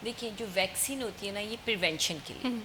Speaker 5: دیکھیں, جو ویکسین ہوتی ہے نا, یہ پریونشن کے لیے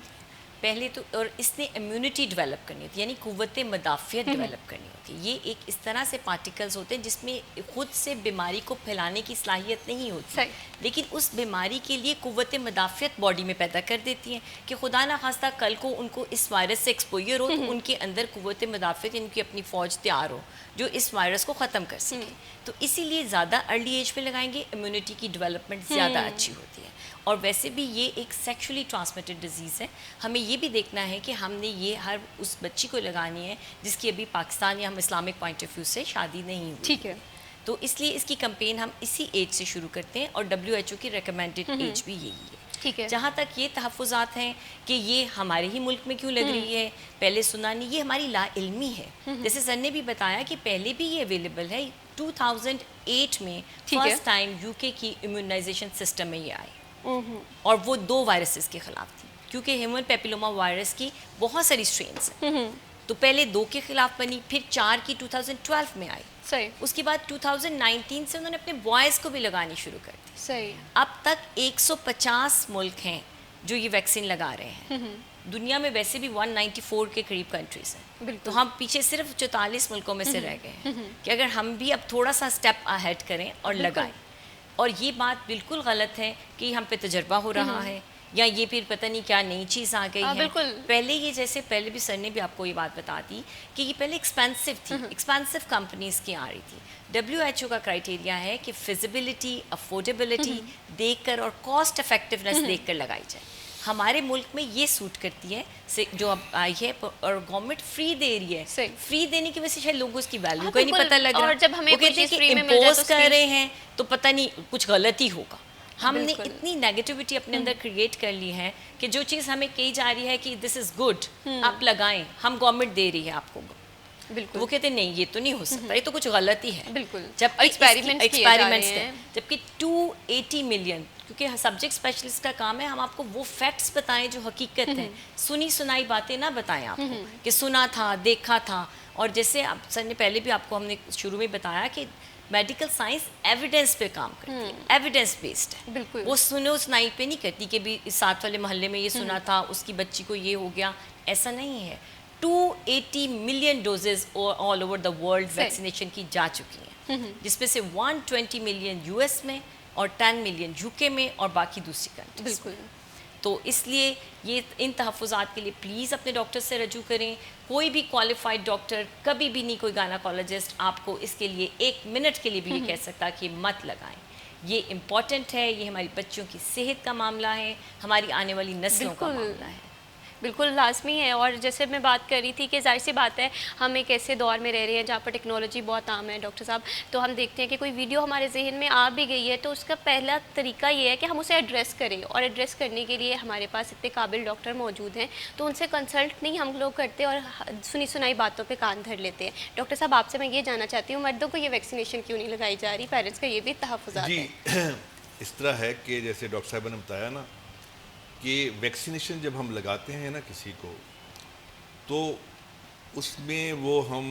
Speaker 5: پہلے تو, اور اس نے امیونٹی ڈیولپ کرنی ہوتی ہے, یعنی قوت مدافعت ڈیولپ کرنی ہوتی ہے. یہ ایک اس طرح سے پارٹیکلز ہوتے ہیں جس میں خود سے بیماری کو پھیلانے کی صلاحیت نہیں ہوتی, لیکن اس بیماری کے لیے قوت مدافعت باڈی میں پیدا کر دیتی ہیں کہ خدا نہ خواستہ کل کو ان کو اس وائرس سے ایکسپوئر ہو تو ان کے اندر قوت مدافعت, ان کی اپنی فوج تیار ہو جو اس وائرس کو ختم کر سکے. تو اسی لیے زیادہ ارلی ایج پہ لگائیں گے, امیونٹی کی ڈیولپمنٹ زیادہ اچھی ہوتی ہے. اور ویسے بھی یہ ایک سیکشولی ٹرانسمیٹڈ ڈیزیز ہے. ہمیں یہ بھی دیکھنا ہے کہ ہم نے یہ ہر اس بچی کو لگانی ہے جس کی ابھی پاکستان یا ہم اسلامک پوائنٹ آف ویو سے شادی نہیں ہوئی.
Speaker 1: ٹھیک ہے.
Speaker 5: تو اس لیے اس کی کمپین ہم اسی ایج سے شروع کرتے ہیں, اور WHO کی ریکمینڈڈ ایج بھی یہی ہے.
Speaker 1: ٹھیک ہے.
Speaker 5: جہاں تک یہ تحفظات ہیں کہ یہ ہمارے ہی ملک میں کیوں لگ رہی ہے, پہلے سنا نہیں, یہ ہماری لا علمی ہے. جیسے سر نے بھی بتایا کہ پہلے بھی یہ اویلیبل ہے. 2008 میں فرسٹ ٹائم UK کی امیونائزیشن سسٹم میں یہ آئی, اور وہ 2 وائرسز کے خلاف تھی, کیونکہ ہیومن پیپیلوما وائرس کی بہت ساری اسٹرینس ہیں. تو پہلے 2 کے خلاف بنی, پھر 4 کی 2012 میں آئی.
Speaker 1: صحیح.
Speaker 5: اس کے بعد 2019 سے انہوں نے اپنے بوائز کو بھی لگانی شروع کر دی.
Speaker 1: صحیح.
Speaker 5: اب تک 150 ملک ہیں جو یہ ویکسین لگا رہے ہیں. دنیا میں ویسے بھی 194 کے قریب کنٹریز ہیں. تو ہم پیچھے صرف 44 ملکوں میں سے رہ گئے ہیں کہ اگر ہم بھی اب تھوڑا سا اسٹیپ اہیڈ کریں اور لگائیں. اور یہ بات بالکل غلط ہے کہ ہم پہ تجربہ ہو رہا ہے یا یہ پھر پتہ نہیں کیا نئی چیز آ گئی ہے. پہلے یہ جیسے پہلے بھی سر نے بھی آپ کو یہ بات بتا دی کہ یہ پہلے ایکسپینسو تھی, ایکسپینسو کمپنیز کی آ رہی تھی. WHO کا کرائٹیریا ہے کہ فیزیبلٹی, افورڈیبلٹی دیکھ کر اور کاسٹ افیکٹونیس دیکھ کر لگائی جائے. ہمارے ملک میں یہ سوٹ کرتی ہے جو اب آئی ہے, اور گورنمنٹ فری دے رہی ہے. فری دینے کی وجہ سے شاید لوگوں کو اس کی ویلیو کا نہیں پتہ لگ رہا,
Speaker 1: اور جب ہمیں
Speaker 5: وہ کہتے ہیں کہ امپوز کر رہے ہیں تو پتہ نہیں کچھ غلطی ہوگا. ہم نے اتنی نیگیٹیوٹی اپنے اندر کریٹ کر لی ہے کہ جو چیز ہمیں کہی جا رہی ہے کہ دس از گڈ, آپ لگائیں, ہم گورنمنٹ دے رہی ہے آپ کو, بالکل وہ کہتے ہیں نہیں یہ تو نہیں ہو سکتا, یہ تو کچھ غلطی ہے.
Speaker 1: بالکل.
Speaker 5: جب ایکسپیریمنٹس جبکہ 280 ملین, کیونکہ سبجیکٹ اسپیشلسٹ کا کام ہے ہم آپ کو وہ فیکٹس بتائیں جو حقیقت ہیں, سنی سنائی باتیں نہ بتائیں آپ کو کہ سنا تھا, دیکھا تھا. اور جیسے سر نے پہلے بھی آپ کو ہم نے شروع میں بتایا کہ میڈیکل سائنس ایویڈنس پہ کام کرتی ہے, ایویڈنس بیسڈ ہے.
Speaker 1: بالکل. وہ
Speaker 5: سنو سنائی پہ نہیں کرتی کہ بھی اس ساتھ والے محلے میں یہ سنا تھا, اس کی بچی کو یہ ہو گیا, ایسا نہیں ہے. 280 million doses all over the world vaccination کی جا چکی ہیں, جس میں سے 120 ملین US میں اور 10 ملین UK میں اور باقی دوسری کنٹریز.
Speaker 1: بالکل.
Speaker 5: تو اس لیے یہ ان تحفظات کے لیے پلیز اپنے ڈاکٹر سے رجوع کریں. کوئی بھی کوالیفائڈ ڈاکٹر کبھی بھی نہیں, کوئی گائناکالوجسٹ آپ کو اس کے لیے 1 منٹ کے لیے بھی یہ کہہ سکتا کہ مت لگائیں. یہ امپورٹنٹ ہے, یہ ہماری بچوں کی صحت کا معاملہ ہے, ہماری آنے والی نسلوں کا معاملہ ہے.
Speaker 1: بالکل لازمی ہے. اور جیسے میں بات کر رہی تھی کہ ظاہر سی بات ہے ہم ایک ایسے دور میں رہ رہے ہیں جہاں پر ٹیکنالوجی بہت عام ہے ڈاکٹر صاحب, تو ہم دیکھتے ہیں کہ کوئی ویڈیو ہمارے ذہن میں آ بھی گئی ہے تو اس کا پہلا طریقہ یہ ہے کہ ہم اسے ایڈریس کریں, اور ایڈریس کرنے کے لیے ہمارے پاس اتنے قابل ڈاکٹر موجود ہیں تو ان سے کنسلٹ نہیں ہم لوگ کرتے اور سنی سنائی باتوں پہ کان دھر لیتے ہیں. ڈاکٹر صاحب آپ سے میں یہ جاننا چاہتی ہوں, مردوں کو یہ ویکسینیشن کیوں نہیں لگائی جا رہی, پیرنٹس کا یہ بھی تحفظات
Speaker 4: جی
Speaker 1: ہے.
Speaker 4: اس طرح ہے کہ جیسے ڈاکٹر صاحبہ نے بتایا نا کہ ویکسینیشن جب ہم لگاتے ہیں نا کسی کو, تو اس میں وہ ہم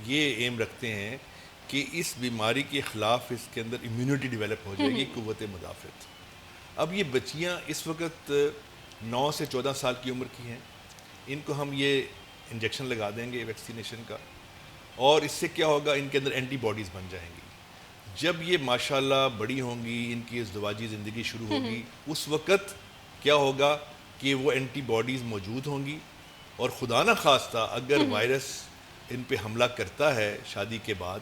Speaker 4: یہ ایم رکھتے ہیں کہ اس بیماری کے خلاف اس کے اندر امیونٹی ڈیولپ ہو جائے گی, قوت مدافعت. اب یہ بچیاں اس وقت 9 سے 14 سال کی عمر کی ہیں, ان کو ہم یہ انجیکشن لگا دیں گے ویکسینیشن کا, اور اس سے کیا ہوگا, ان کے اندر اینٹی باڈیز بن جائیں گی. جب یہ ماشاءاللہ بڑی ہوں گی, ان کی ازدواجی زندگی شروع ہوگی, اس وقت کیا ہوگا کہ وہ اینٹی باڈیز موجود ہوں گی, اور خدا نہ خواستہ اگر وائرس ان پہ حملہ کرتا ہے شادی کے بعد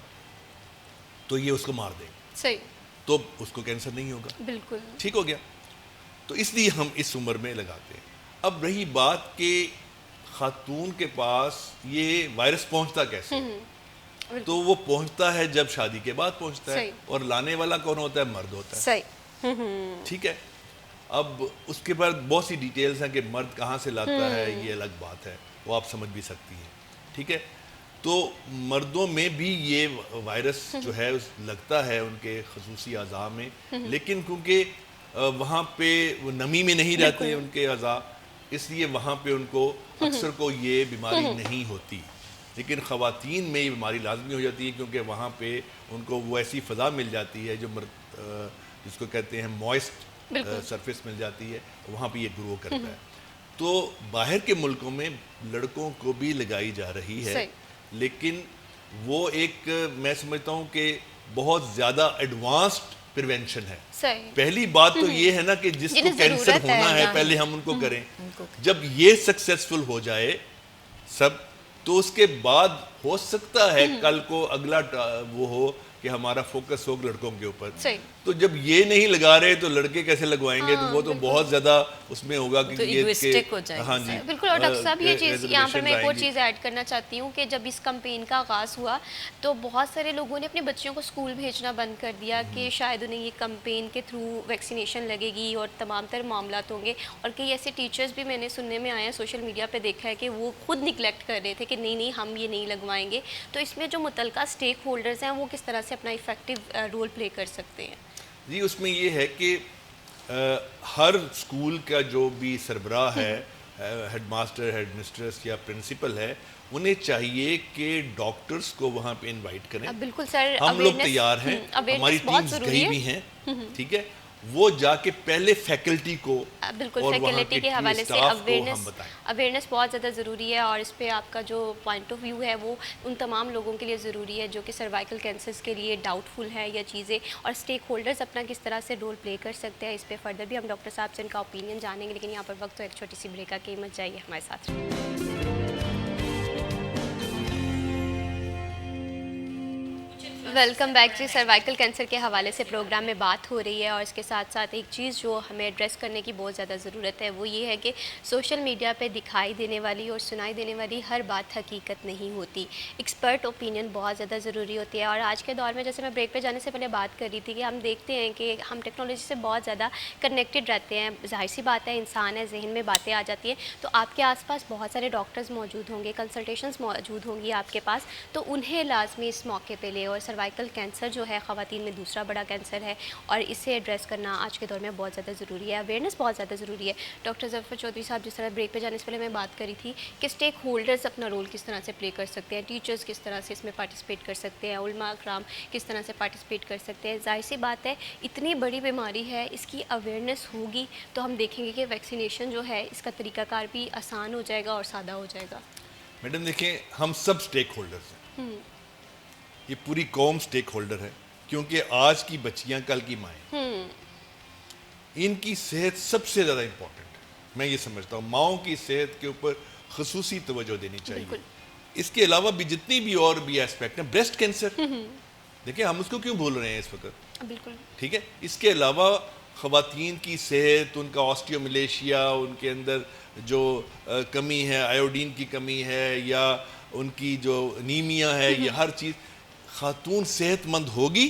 Speaker 4: تو یہ اس کو مار دے گا.
Speaker 1: صحیح.
Speaker 4: تو اس کو کینسر نہیں ہوگا.
Speaker 1: بالکل
Speaker 4: ٹھیک ہو گیا. تو اس لیے ہم اس عمر میں لگاتے ہیں. اب رہی بات کہ خاتون کے پاس یہ وائرس پہنچتا کیسے, تو وہ پہنچتا ہے جب شادی کے بعد پہنچتا ہے, اور لانے والا کون ہوتا ہے, مرد ہوتا ہے.
Speaker 1: صحیح.
Speaker 4: ٹھیک ہے. اب اس کے بعد بہت سی ڈیٹیلز ہیں کہ مرد کہاں سے لاتا ہے, یہ الگ بات ہے, وہ آپ سمجھ بھی سکتی ہیں. ٹھیک ہے, تو مردوں میں بھی یہ وائرس جو ہے لگتا ہے ان کے خصوصی اعضاء میں, لیکن کیونکہ وہاں پہ وہ نمی میں نہیں رہتے ان کے اعضاء, اس لیے وہاں پہ ان کو اکثر کو یہ بیماری نہیں ہوتی. لیکن خواتین میں یہ بیماری لازمی ہو جاتی ہے کیونکہ وہاں پہ ان کو وہ ایسی فضا مل جاتی ہے جو جس کو کہتے ہیں موئسٹ سرفیس مل جاتی ہے, وہاں پہ یہ گرو کرتا ہے. تو باہر کے ملکوں میں لڑکوں کو بھی لگائی جا رہی ہے, لیکن وہ ایک میں سمجھتا ہوں کہ بہت زیادہ ایڈوانسڈ پریونشن ہے. پہلی بات تو یہ ہے نا کہ جس کو کینسر ہونا ہے پہلے ہم ان کو کریں. جب یہ سکسیسفل ہو جائے سب, تو اس کے بعد ہو سکتا ہے کل کو اگلا وہ ہو کہ ہمارا فوکس ہو لڑکوں کے اوپر. تو جب یہ نہیں لگا رہے تو لڑکے کیسے لگوائیں گے؟ تو وہ تو بہت زیادہ اس میں ہوگا کہ
Speaker 1: ہاں جی بالکل. اور ڈاکٹر صاحب یہ چیز یہاں پر میں ایک اور چیز ایڈ کرنا چاہتی ہوں کہ جب اس کمپین کا آغاز ہوا تو بہت سارے لوگوں نے اپنے بچوں کو اسکول بھیجنا بند کر دیا کہ شاید انہیں یہ کمپین کے تھرو ویکسینیشن لگے گی اور تمام تر معاملات ہوں گے. اور کئی ایسے ٹیچرز بھی میں نے سننے میں آیا ہے, سوشل میڈیا پہ دیکھا ہے کہ وہ خود نگلیکٹ کر رہے تھے کہ نہیں ہم یہ نہیں لگوائیں گے. تو اس میں جو متعلقہ اسٹیک ہولڈرز ہیں وہ کس طرح سے اپنا افیکٹو رول پلے کر سکتے ہیں؟
Speaker 4: جی اس میں یہ ہے کہ ہر اسکول کا جو بھی سربراہ ہے, ہیڈ ماسٹر, ہیڈ مسٹریس یا پرنسپل ہے, انہیں چاہیے کہ ڈاکٹرز کو وہاں پہ انوائٹ کریں.
Speaker 1: بالکل سر,
Speaker 4: ہم لوگ تیار ہیں, ہماری ٹیمز گئی بھی ہیں. ٹھیک ہے, وہ جا کے پہلے فیکلٹی کو
Speaker 1: بالکل
Speaker 4: اور وہاں
Speaker 1: فیکلٹی کے حوالے سے اویئرنیس بہت زیادہ ضروری ہے. اور اس پہ آپ کا جو پوائنٹ آف ویو ہے وہ ان تمام لوگوں کے لیے ضروری ہے جو کہ سروائیکل کینسرز کے لیے ڈاؤٹ فل ہے یا چیزیں, اور اسٹیک ہولڈرز اپنا کس طرح سے رول پلے کر سکتے ہیں. اس پہ فردر بھی ہم ڈاکٹر صاحب سے ان کا اوپینین جانیں گے, لیکن یہاں پر وقت تو ایک چھوٹی سی بریک کی مت جائیے ہمارے ساتھ. ویلکم بیک جی. سروائیکل کینسر کے حوالے سے پروگرام میں بات ہو رہی ہے, اور اس کے ساتھ ساتھ ایک چیز جو ہمیں ایڈریس کرنے کی بہت زیادہ ضرورت ہے وہ یہ ہے کہ سوشل میڈیا پہ دکھائی دینے والی اور سنائی دینے والی ہر بات حقیقت نہیں ہوتی. ایکسپرٹ اوپینین بہت زیادہ ضروری ہوتی ہے. اور آج کے دور میں جیسے میں بریک پہ جانے سے پہلے بات کر رہی تھی کہ ہم دیکھتے ہیں کہ ہم ٹیکنالوجی سے بہت زیادہ کنیکٹڈ رہتے ہیں. ظاہر سی بات ہے, انسان ہے, ذہن میں باتیں آ جاتی ہیں. تو آپ کے آس پاس بہت سارے ڈاکٹرز موجود ہوں گے, کنسلٹیشنز موجود ہوں گی آپ کے پاس, تو انہیں لازمی اس موقع پہ لے. اور سروائیکل کینسر جو ہے خواتین میں دوسرا بڑا کینسر ہے, اور اسے ایڈریس کرنا آج کے دور میں بہت زیادہ ضروری ہے. اویئرنیس بہت زیادہ ضروری ہے. ڈاکٹر ظفر چودھری صاحب, جس طرح بریک پہ جانے سے پہلے میں بات کری تھی کہ اسٹیک ہولڈرز اپنا رول کس طرح سے پلے کر سکتے ہیں, ٹیچرز کس طرح سے اس میں پارٹیسپیٹ کر سکتے ہیں, علماء کرام کس طرح سے پارٹیسپیٹ کر سکتے ہیں. ظاہر سی بات ہے اتنی بڑی بیماری ہے, اس کی اویئرنیس ہوگی تو ہم دیکھیں گے کہ ویکسینیشن جو ہے اس کا طریقہ کار بھی آسان ہو جائے گا اور سادہ ہو جائے گا.
Speaker 4: میڈم دیکھیں, ہم سب اسٹیک ہولڈرز ہیں, یہ پوری قوم اسٹیک ہولڈر ہے, کیونکہ آج کی بچیاں کل کی مائیں, ان کی صحت سب سے زیادہ امپورٹنٹ ہے. میں یہ سمجھتا ہوں ماؤں کی صحت کے اوپر خصوصی توجہ دینی چاہیے. اس کے علاوہ بھی جتنی بھی اور بھی ایسپیکٹ ہیں, بریسٹ کینسر دیکھیں ہم اس کو کیوں بھول رہے ہیں اس وقت,
Speaker 1: بالکل
Speaker 4: ٹھیک ہے. اس کے علاوہ خواتین کی صحت, ان کا آسٹیوملیشیا, ان کے اندر جو کمی ہے, آیوڈین کی کمی ہے, یا ان کی جو انیمیا ہے, یہ ہر چیز, خاتون صحت مند ہوگی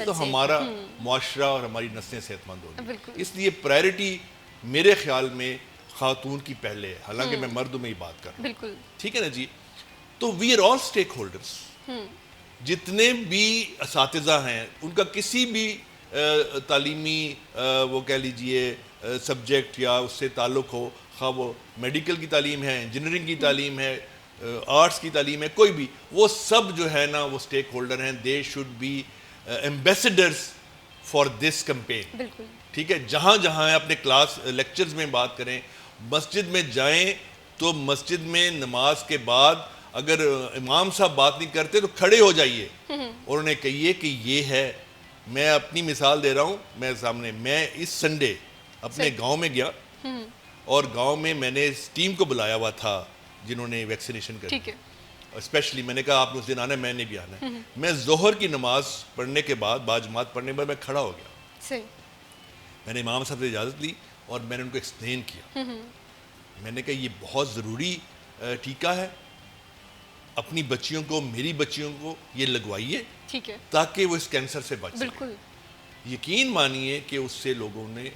Speaker 4: تو ہمارا معاشرہ اور ہماری نسلیں صحت مند ہوگی. اس لیے پرائرٹی میرے خیال میں خاتون کی پہلے ہے, حالانکہ میں مردوں میں ہی بات کر رہا ہوں, ٹھیک ہے نا جی. تو we are all stakeholders. جتنے بھی اساتذہ ہیں ان کا کسی بھی تعلیمی وہ کہہ لیجئے سبجیکٹ یا اس سے تعلق ہو, خواہ وہ میڈیکل کی تعلیم ہے, انجینئرنگ کی تعلیم ہے, آرٹس کی تعلیم ہے, کوئی بھی, وہ سب جو ہے نا وہ اسٹیک ہولڈر ہیں. They should be ambassadors for this campaign. ٹھیک ہے, جہاں جہاں اپنے کلاس لیکچرز میں بات کریں, مسجد میں جائیں تو مسجد میں نماز کے بعد اگر امام صاحب بات نہیں کرتے تو کھڑے ہو جائیے اور انہیں کہیے کہ یہ ہے. میں اپنی مثال دے رہا ہوں, میں سامنے, میں اس سنڈے اپنے گاؤں میں گیا, اور گاؤں میں نے اس ٹیم کو بلایا ہوا تھا جنہوں نے ویکسینیشن کری. اسپیشلی میں نے کہا آپ نے اس دن آنا ہے, میں نے بھی آنا ہے. میں ظہر کی نماز پڑھنے کے بعد, باجماعت پڑھنے کے بعد میں کھڑا ہو گیا. میں نے امام صاحب سے اجازت لی اور میں نے ان کو ایکسپلین کیا. میں نے کہا یہ بہت ضروری ٹیکہ ہے, اپنی بچیوں کو, میری بچیوں کو یہ لگوائیے تاکہ وہ اس کینسر سے بچ سکیں. یقین مانیے کہ اس سے لوگوں نے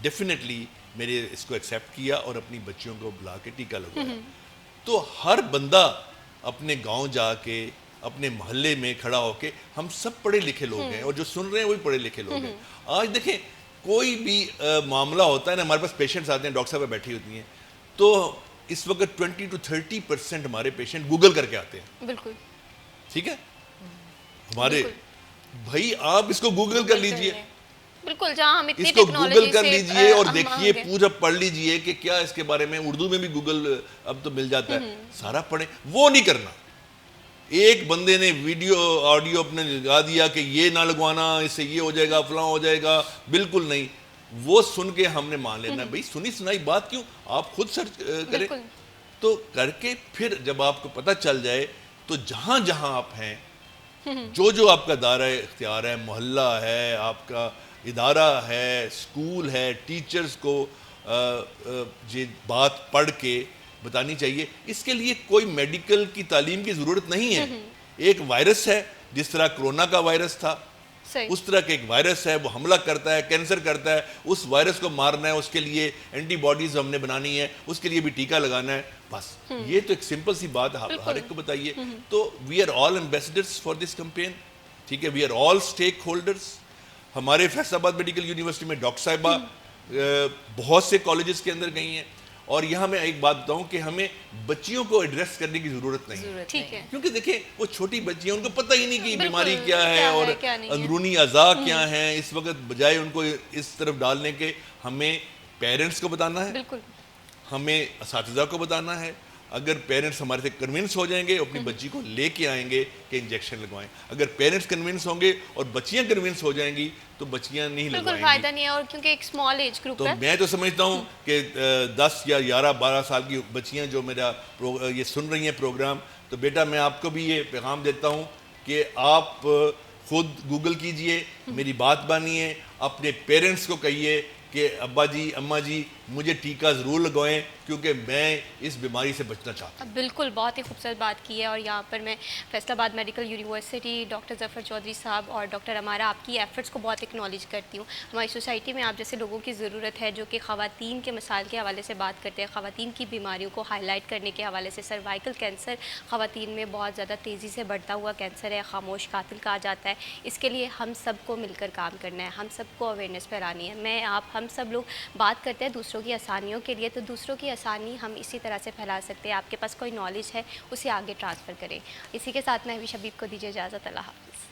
Speaker 4: ڈیفینیٹلی میرے اس کو ایکسیپٹ کیا اور اپنی بچیوں کو بلا کے ٹیکہ لگوایا. تو ہر بندہ اپنے گاؤں جا کے اپنے محلے میں کھڑا ہو کے, ہم سب پڑھے لکھے لوگ ہیں اور جو سن رہے ہیں وہی پڑھے لکھے لوگ ہیں. آج دیکھیں کوئی بھی معاملہ ہوتا ہے نا, ہمارے پاس پیشنٹس آتے ہیں, ڈاکٹر صاحب بیٹھی ہوتی ہیں, تو اس وقت 20 to 30% ہمارے پیشنٹ گوگل کر کے آتے ہیں.
Speaker 1: بالکل
Speaker 4: ٹھیک ہے, ہمارے بھائی آپ اس کو گوگل کر لیجئے,
Speaker 1: بالکل, جہاں ہم اتنی
Speaker 4: اس کو
Speaker 1: ٹیکنالوجی
Speaker 4: گوگل کر
Speaker 1: سے
Speaker 4: لیجئے اور
Speaker 1: ہم
Speaker 4: دیکھیے,
Speaker 1: آگے.
Speaker 4: پورا پڑھ لیجئے کہ کیا اس کے بارے میں, اردو میں بھی گوگل اب تو مل جاتا ہے, سارا پڑھیں. وہ نہیں کرنا. ایک بندے نے ویڈیو آڈیو اپنے لگا دیا کہ یہ نہ لگوانا, اس سے یہ ہو جائے گا, فلاں ہو جائے گا, بالکل نہیں. وہ سن کے ہم نے مان لینا, بھئی سنی سنائی بات کیوں, آپ خود سرچ کریں.
Speaker 1: بالکل.
Speaker 4: تو کر کے پھر جب آپ کو پتہ چل جائے تو جہاں جہاں آپ ہیں, جو آپ کا دائرہ اختیار ہے, محلہ ہے, آپ کا ادارہ ہے, اسکول ہے, ٹیچرز کو یہ بات پڑھ کے بتانی چاہیے. اس کے لیے کوئی میڈیکل کی تعلیم کی ضرورت نہیں ہے. ایک وائرس ہے, جس طرح کرونا کا وائرس تھا,
Speaker 1: صحیح.
Speaker 4: اس طرح کا ایک وائرس ہے, وہ حملہ کرتا ہے, کینسر کرتا ہے, اس وائرس کو مارنا ہے, اس کے لیے اینٹی باڈیز ہم نے بنانی ہے, اس کے لیے بھی ٹیکہ لگانا ہے, بس. یہ تو ایک سمپل سی بات ہے, ہر ایک کو بتائیے. تو we are all ambassadors for this campaign. ٹھیک ہے, we are all stakeholders. ہمارے فیصل آباد میڈیکل یونیورسٹی میں ڈاکٹر صاحبہ بہت سے کالجز کے اندر گئی ہیں, اور یہاں میں ایک بات بتاؤں کہ ہمیں بچیوں کو ایڈریس کرنے کی ضرورت نہیں ہے.
Speaker 1: ٹھیک ہے,
Speaker 4: کیونکہ دیکھیں وہ چھوٹی بچی ہیں, ان کو پتہ ہی نہیں کہ بیماری کیا ہے
Speaker 1: کیا
Speaker 4: اور
Speaker 1: ہے, کیا نہیں ہے.
Speaker 4: اندرونی اعضاء کیا ہیں. اس وقت بجائے ان کو اس طرف ڈالنے کے, ہمیں پیرنٹس کو بتانا ہے,
Speaker 1: بالکل
Speaker 4: ہمیں اساتذہ کو بتانا ہے. اگر پیرنٹس ہمارے سے کنونس ہو جائیں گے, اپنی بچی کو لے کے آئیں گے کہ انجیکشن لگوائیں. اگر پیرنٹس کنونس ہوں گے اور بچیاں کنونس ہو جائیں گی تو بچیاں نہیں
Speaker 1: بالکل
Speaker 4: لگوائیں
Speaker 1: فائدہ
Speaker 4: گی.
Speaker 1: نہیں ہے, اور کیونکہ ایک اسمال ایج گروپ
Speaker 4: تو
Speaker 1: ہے.
Speaker 4: میں تو سمجھتا ہوں کہ 10 یا 11 12 سال کی بچیاں جو میرا یہ سن رہی ہیں پروگرام, تو بیٹا میں آپ کو بھی یہ پیغام دیتا ہوں کہ آپ خود گوگل کیجئے, میری بات مانیے, اپنے پیرنٹس کو کہیے کہ ابا جی اماں جی مجھے ٹیکہ ضرور لگوائیں, کیونکہ میں اس بیماری سے بچنا چاہتا ہوں.
Speaker 1: بالکل, بہت ہی خوبصورت بات کی ہے. اور یہاں پر میں فیصل آباد میڈیکل یونیورسٹی, ڈاکٹر ظفر چودھری صاحب اور ڈاکٹر امارہ, آپ کی ایفرٹس کو بہت اکنالج کرتی ہوں. ہماری سوسائٹی میں آپ جیسے لوگوں کی ضرورت ہے جو کہ خواتین کے مسائل کے حوالے سے بات کرتے ہیں, خواتین کی بیماریوں کو ہائی لائٹ کرنے کے حوالے سے. سروائکل کینسر خواتین میں بہت زیادہ تیزی سے بڑھتا ہوا کینسر ہے, خاموش قاتل کہا جاتا ہے. اس کے لیے ہم سب کو مل کر کام کرنا ہے, ہم سب کو اویئرنیس پھیلانی ہے. میں آپ ہم سب لوگ بات کرتے ہیں دوسروں کی آسانیوں کے لیے, تو دوسروں کی آسانی ہم اسی طرح سے پھیلا سکتے ہیں. آپ کے پاس کوئی نالج ہے اسے آگے ٹرانسفر کریں. اسی کے ساتھ میں بھی شبیب کو دیجیے اجازت. اللہ حافظ.